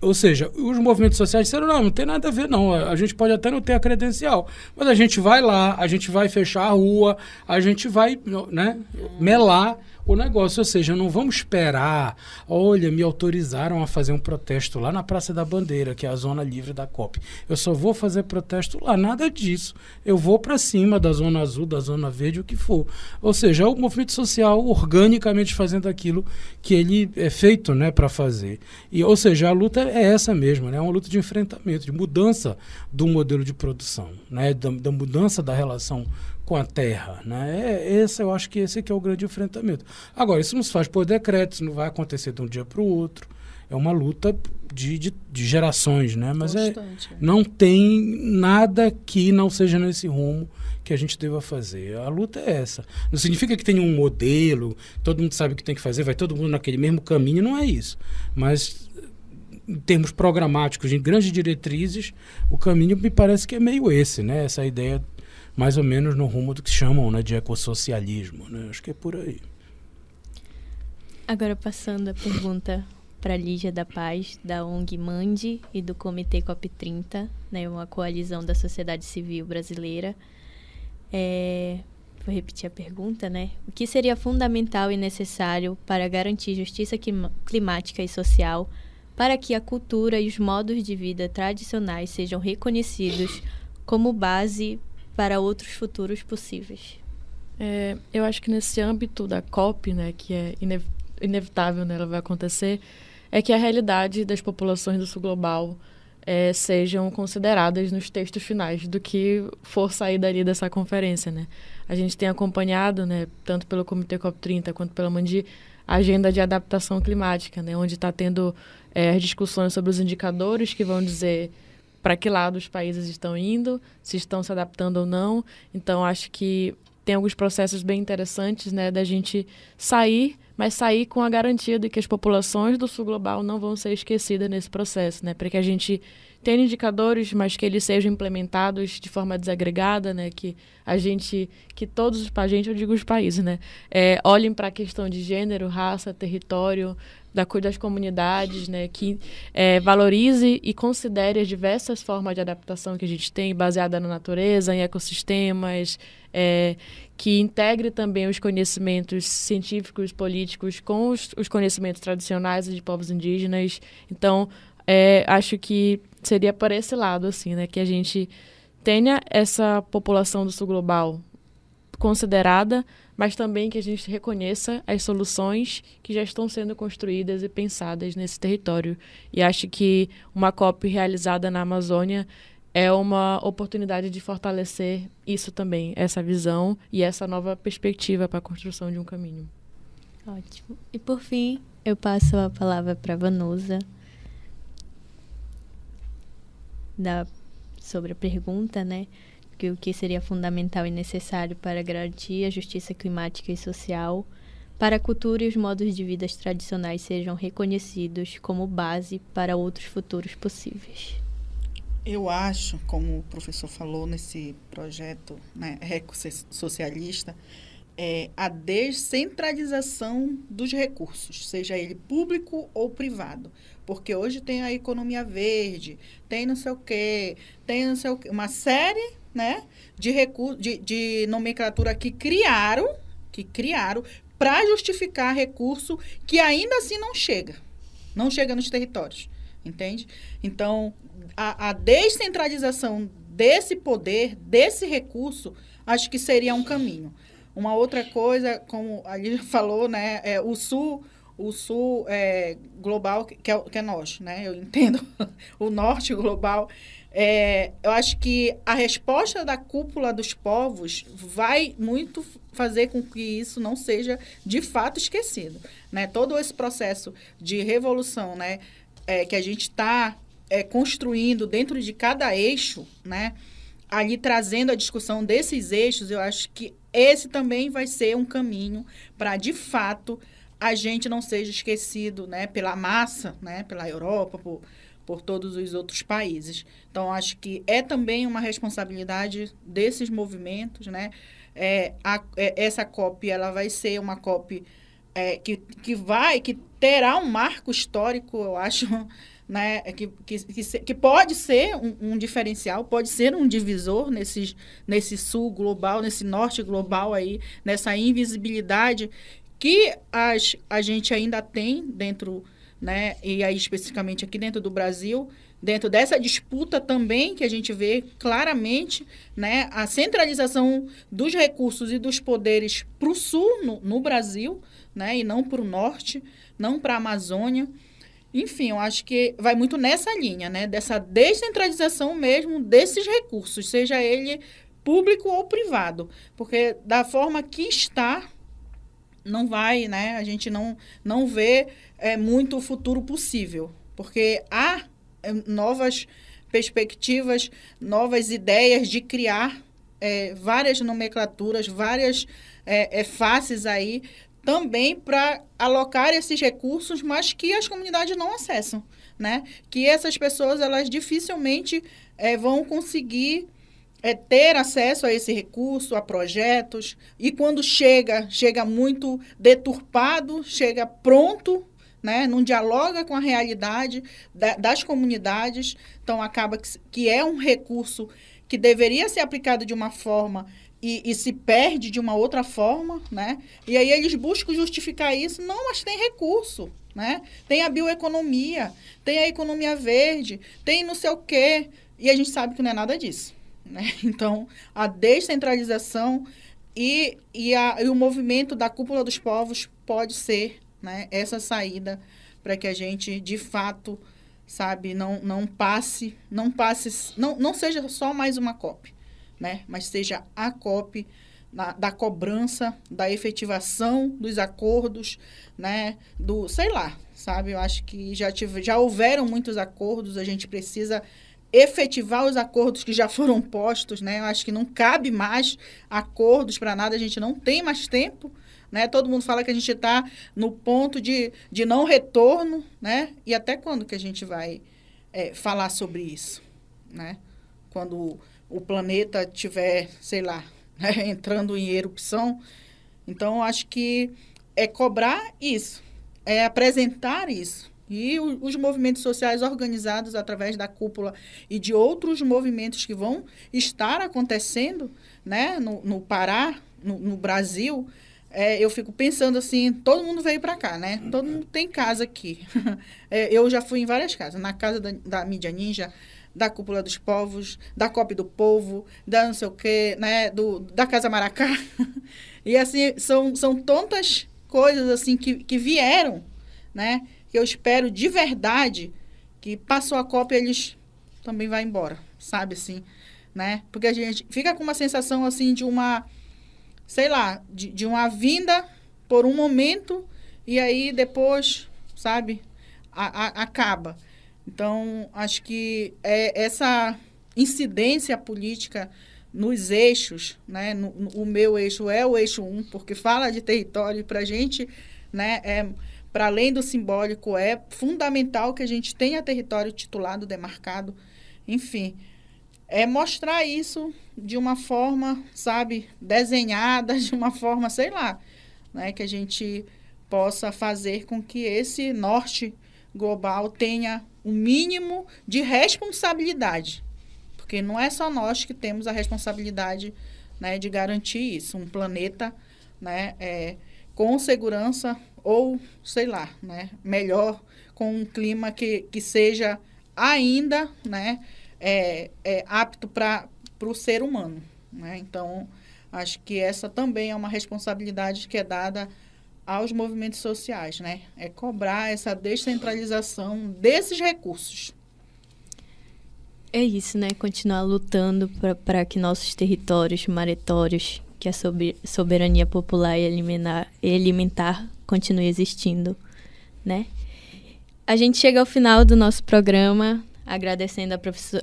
Ou seja, os movimentos sociais disseram, não tem nada a ver, não. A gente pode até não ter a credencial, mas a gente vai lá, a gente vai fechar a rua, a gente vai, né, melar o negócio. Ou seja, não vamos esperar, olha, me autorizaram a fazer um protesto lá na Praça da Bandeira, que é a zona livre da COP. Eu só vou fazer protesto lá, nada disso. Eu vou para cima da zona azul, da zona verde, o que for. Ou seja, é o movimento social organicamente fazendo aquilo que ele é feito, né, para fazer. E, ou seja, a luta é essa mesmo, né? É uma luta de enfrentamento, de mudança do modelo de produção, né? Da mudança da relação com a terra, né? Eu acho que esse aqui é o grande enfrentamento. Agora, isso não se faz por decreto, isso não vai acontecer de um dia para o outro. É uma luta de gerações, né? Mas não tem nada que não seja nesse rumo que a gente deva fazer. A luta é essa. Não significa que tem um modelo, todo mundo sabe o que tem que fazer, vai todo mundo naquele mesmo caminho, não é isso. Mas em termos programáticos, em grandes diretrizes, o caminho me parece que é meio esse, né? Essa ideia mais ou menos no rumo do que chamam, né, de ecossocialismo, né? Acho que é por aí. Agora passando a pergunta para a Lígia da Paz, da ONG Mande e do Comitê COP30, né, uma coalizão da sociedade civil brasileira. Vou repetir a pergunta, né? O que seria fundamental e necessário para garantir justiça climática e social, para que a cultura e os modos de vida tradicionais sejam reconhecidos como base para outros futuros possíveis? Eu acho que nesse âmbito da COP, né, que é inevitável, né, ela vai acontecer, é que a realidade das populações do sul global sejam consideradas nos textos finais do que for sair dali dessa conferência, né? A gente tem acompanhado, né, tanto pelo Comitê COP30 quanto pela Mandi, a agenda de adaptação climática, né, onde está tendo as discussões sobre os indicadores que vão dizer para que lado os países estão indo, se estão se adaptando ou não. Então, acho que tem alguns processos bem interessantes, né, da gente sair, mas sair com a garantia de que as populações do sul global não vão ser esquecidas nesse processo, né, para que a gente tenha indicadores, mas que eles sejam implementados de forma desagregada, né, que todos os países, eu digo os países, né, olhem para a questão de gênero, raça, território, das comunidades, né, que valorize e considere as diversas formas de adaptação que a gente tem, baseada na natureza, em ecossistemas, que integre também os conhecimentos científicos, políticos com os conhecimentos tradicionais de povos indígenas. Então, acho que seria por esse lado, assim, né, que a gente tenha essa população do sul global considerada, mas também que a gente reconheça as soluções que já estão sendo construídas e pensadas nesse território. E acho que uma COP realizada na Amazônia é uma oportunidade de fortalecer isso também, essa visão e essa nova perspectiva para a construção de um caminho. Ótimo. E por fim, eu passo a palavra para a Vanusa sobre a pergunta, né? Que o que seria fundamental e necessário para garantir a justiça climática e social, para a cultura e os modos de vida tradicionais sejam reconhecidos como base para outros futuros possíveis. Eu acho, como o professor falou nesse projeto, né, ecossocialista, a descentralização dos recursos, seja ele público ou privado. Porque hoje tem a economia verde, tem não sei o quê, uma série, né, de nomenclatura que criaram para justificar recurso que ainda assim não chega nos territórios, entende? Então, a descentralização desse poder, desse recurso, acho que seria um caminho. Uma outra coisa, como a Lígia falou, né, o Sul o sul global, que é nós, né? Eu entendo o norte global. Eu acho que a resposta da cúpula dos povos vai muito fazer com que isso não seja, de fato, esquecido, né? Todo esse processo de revolução, né, que a gente está construindo dentro de cada eixo, né, ali trazendo a discussão desses eixos, eu acho que esse também vai ser um caminho para, de fato, a gente não seja esquecido, né, pela massa, né, pela Europa, por todos os outros países. Então, acho que é também uma responsabilidade desses movimentos, né? Essa COP, ela vai ser uma COP que terá um marco histórico, eu acho, né? Que pode ser um diferencial, pode ser um divisor nesse sul global, nesse norte global aí, nessa invisibilidade que a gente ainda tem dentro, né, e aí especificamente aqui dentro do Brasil, dentro dessa disputa também que a gente vê claramente, né, a centralização dos recursos e dos poderes para o sul no Brasil, né, e não para o norte, não para a Amazônia. Enfim, eu acho que vai muito nessa linha, né, dessa descentralização mesmo desses recursos, seja ele público ou privado, porque da forma que está, não vai, né? A gente não vê muito futuro possível, porque há novas perspectivas, novas ideias de criar várias nomenclaturas, várias faces aí, também para alocar esses recursos, mas que as comunidades não acessam, né? Que essas pessoas, elas dificilmente vão conseguir ter acesso a esse recurso, a projetos, e quando chega muito deturpado, chega pronto, né? Não dialoga com a realidade das comunidades, então acaba que é um recurso que deveria ser aplicado de uma forma e se perde de uma outra forma, né? E aí eles buscam justificar isso, não, mas tem recurso, né? Tem a bioeconomia, tem a economia verde, tem não sei o quê, e a gente sabe que não é nada disso. Né? Então, a descentralização e o movimento da cúpula dos povos pode ser, né, essa saída para que a gente, de fato, sabe, não seja só mais uma COP, né, mas seja a COP da cobrança, da efetivação dos acordos, né, sei lá, sabe, eu acho que já houveram muitos acordos, a gente precisa efetivar os acordos que já foram postos, né? Eu acho que não cabe mais acordos para nada, a gente não tem mais tempo, né? Todo mundo fala que a gente está no ponto de não retorno, né? E até quando que a gente vai falar sobre isso, né? Quando o planeta estiver, sei lá, né? Entrando em erupção. Então, eu acho que é cobrar isso, é apresentar isso. E os movimentos sociais organizados através da cúpula e de outros movimentos que vão estar acontecendo, né, no Pará, no Brasil, eu fico pensando assim, todo mundo veio para cá, né? Todo mundo tem casa aqui. Eu já fui em várias casas, na casa da Mídia Ninja, da Cúpula dos Povos, da COP do Povo, da não sei o quê, né, da Casa Maracá. E assim, são tantas coisas assim que vieram, né? Eu espero de verdade que passou a COP eles também vão embora, sabe, assim, né? Porque a gente fica com uma sensação, assim, de uma, sei lá, de uma vinda por um momento e aí depois, sabe, acaba. Então, acho que essa incidência política nos eixos, né? O meu eixo é o eixo 1, porque fala de território para a gente, né? Para além do simbólico, é fundamental que a gente tenha território titulado, demarcado, enfim. É mostrar isso de uma forma, sabe, desenhada, de uma forma, sei lá, né, que a gente possa fazer com que esse norte global tenha um mínimo de responsabilidade. Porque não é só nós que temos a responsabilidade, né, de garantir isso. Um planeta, né, com segurança ou, sei lá, né, melhor, com um clima que seja ainda, né, apto para o ser humano. Né? Então, acho que essa também é uma responsabilidade que é dada aos movimentos sociais, né? É cobrar essa descentralização desses recursos. É isso, né? Continuar lutando para que nossos territórios maretórios, que a soberania popular e alimentar continue existindo, né? A gente chega ao final do nosso programa, agradecendo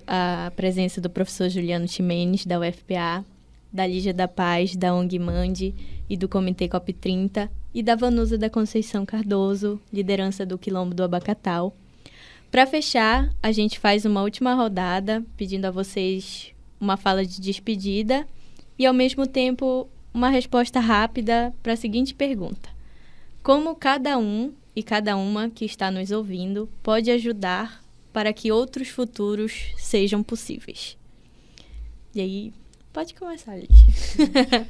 a presença do professor Juliano Ximenes, da UFPA, da Lígia da Paz, da ONG Mande e do Comitê COP30, e da Vanusa da Conceição Cardoso, liderança do Quilombo do Abacatal. Para fechar, a gente faz uma última rodada, pedindo a vocês uma fala de despedida e, ao mesmo tempo, uma resposta rápida para a seguinte pergunta: como cada um e cada uma que está nos ouvindo pode ajudar para que outros futuros sejam possíveis? E aí, pode começar, Lígia.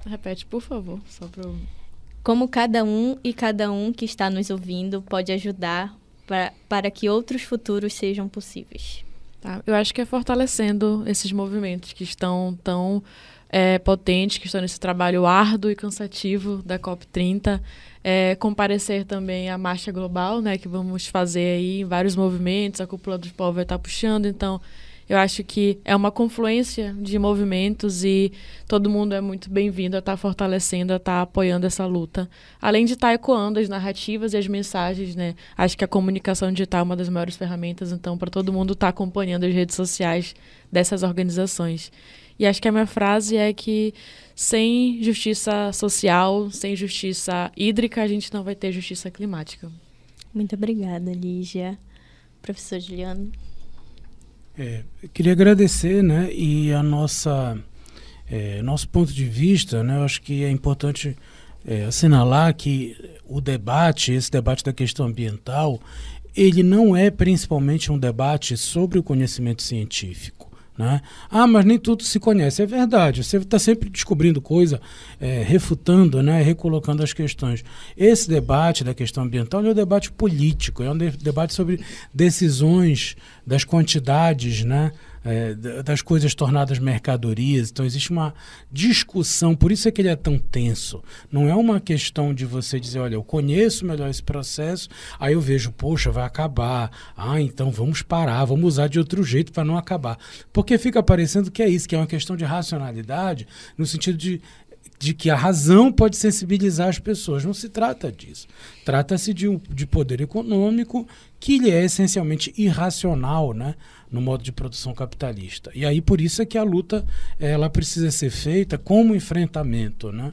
Repete, por favor, só para eu... Como cada um e cada um que está nos ouvindo pode ajudar para que outros futuros sejam possíveis? Tá, eu acho que é fortalecendo esses movimentos que estão tão potentes, que estão nesse trabalho árduo e cansativo da COP30, comparecer também à Marcha Global, né, que vamos fazer aí em vários movimentos, a Cúpula dos Povos vai estar puxando, então eu acho que é uma confluência de movimentos e todo mundo é muito bem-vindo a estar fortalecendo, a estar apoiando essa luta. Além de estar ecoando as narrativas e as mensagens, né? Acho que a comunicação digital é uma das maiores ferramentas, então, para todo mundo estar acompanhando as redes sociais dessas organizações. E acho que a minha frase é que sem justiça social, sem justiça hídrica, a gente não vai ter justiça climática. Muito obrigada, Lígia. Professor Juliano. Eu queria agradecer, né, e nosso ponto de vista, né, eu acho que é importante assinalar que esse debate da questão ambiental, ele não é principalmente um debate sobre o conhecimento científico, né? Mas nem tudo se conhece. É verdade, você está sempre descobrindo coisa, refutando, né, recolocando as questões. Esse debate da questão ambiental é um debate político, é um debate sobre decisões das quantidades, né, das coisas tornadas mercadorias. Então existe uma discussão, por isso é que ele é tão tenso. Não é uma questão de você dizer, olha, eu conheço melhor esse processo, aí eu vejo, poxa, vai acabar, então vamos parar, vamos usar de outro jeito para não acabar. Porque fica parecendo que é isso, que é uma questão de racionalidade, no sentido de que a razão pode sensibilizar as pessoas. Não se trata disso. Trata-se de poder econômico que ele é essencialmente irracional, né, no modo de produção capitalista. E aí por isso é que a luta ela precisa ser feita como enfrentamento, né?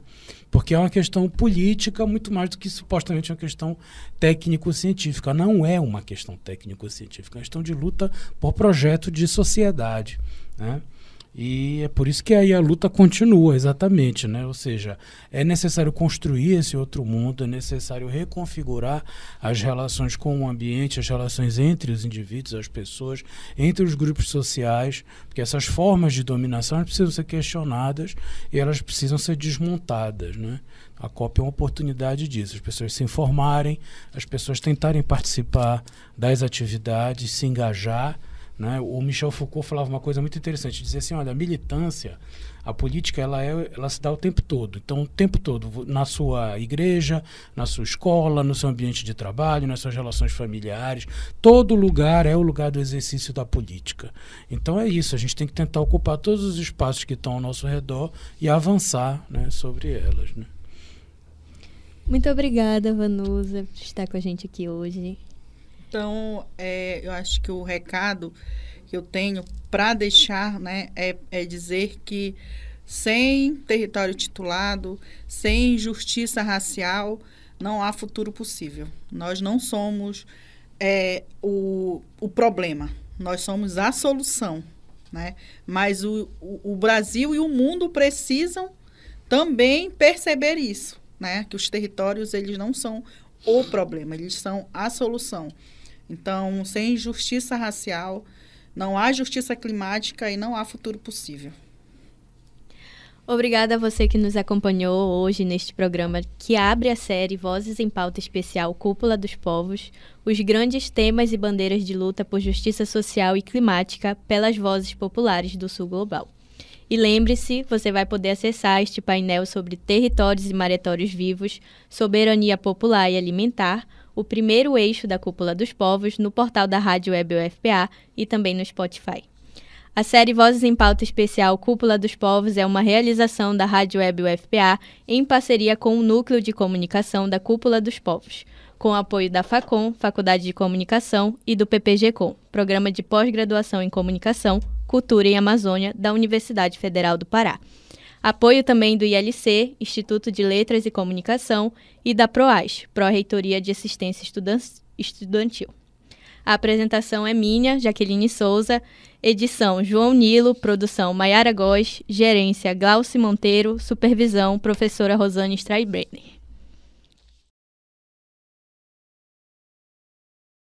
Porque é uma questão política muito mais do que supostamente uma questão técnico-científica. Não é uma questão técnico-científica, é uma questão de luta por projeto de sociedade, né? E é por isso que aí a luta continua, exatamente, né? Ou seja, é necessário construir esse outro mundo, é necessário reconfigurar as relações com o ambiente, as relações entre os indivíduos, as pessoas, entre os grupos sociais, porque essas formas de dominação precisam ser questionadas e elas precisam ser desmontadas, né? A COP é uma oportunidade disso, as pessoas se informarem, as pessoas tentarem participar das atividades, se engajar, né? O Michel Foucault falava uma coisa muito interessante, dizia assim, olha, a militância, a política, ela se dá o tempo todo. Então, o tempo todo, na sua igreja, na sua escola, no seu ambiente de trabalho, nas suas relações familiares, todo lugar é o lugar do exercício da política. Então, é isso, a gente tem que tentar ocupar todos os espaços que estão ao nosso redor e avançar, né, sobre elas, né? Muito obrigada, Vanusa, por estar com a gente aqui hoje. Então, eu acho que o recado que eu tenho para deixar, né, é dizer que sem território titulado, sem justiça racial, não há futuro possível. Nós não somos o problema, nós somos a solução, né? Mas o Brasil e o mundo precisam também perceber isso, né? Que os territórios, eles não são o problema, eles são a solução. Então, sem justiça racial, não há justiça climática e não há futuro possível. Obrigada a você que nos acompanhou hoje neste programa que abre a série Vozes em Pauta Especial Cúpula dos Povos, os grandes temas e bandeiras de luta por justiça social e climática pelas vozes populares do Sul Global. E lembre-se, você vai poder acessar este painel sobre territórios e maretórios vivos, soberania popular e alimentar, o primeiro eixo da Cúpula dos Povos, no portal da Rádio Web UFPA e também no Spotify. A série Vozes em Pauta Especial Cúpula dos Povos é uma realização da Rádio Web UFPA em parceria com o Núcleo de Comunicação da Cúpula dos Povos, com apoio da FACOM, Faculdade de Comunicação, e do PPG-Com, Programa de Pós-Graduação em Comunicação, Cultura e Amazônia, da Universidade Federal do Pará. Apoio também do ILC, Instituto de Letras e Comunicação, e da PROAS, Pró-Reitoria de Assistência Estudantil. A apresentação é minha, Jaqueline Souza, edição João Nilo, produção Maiara Góes, gerência Glauci Monteiro, supervisão professora Rosane Straibrenner.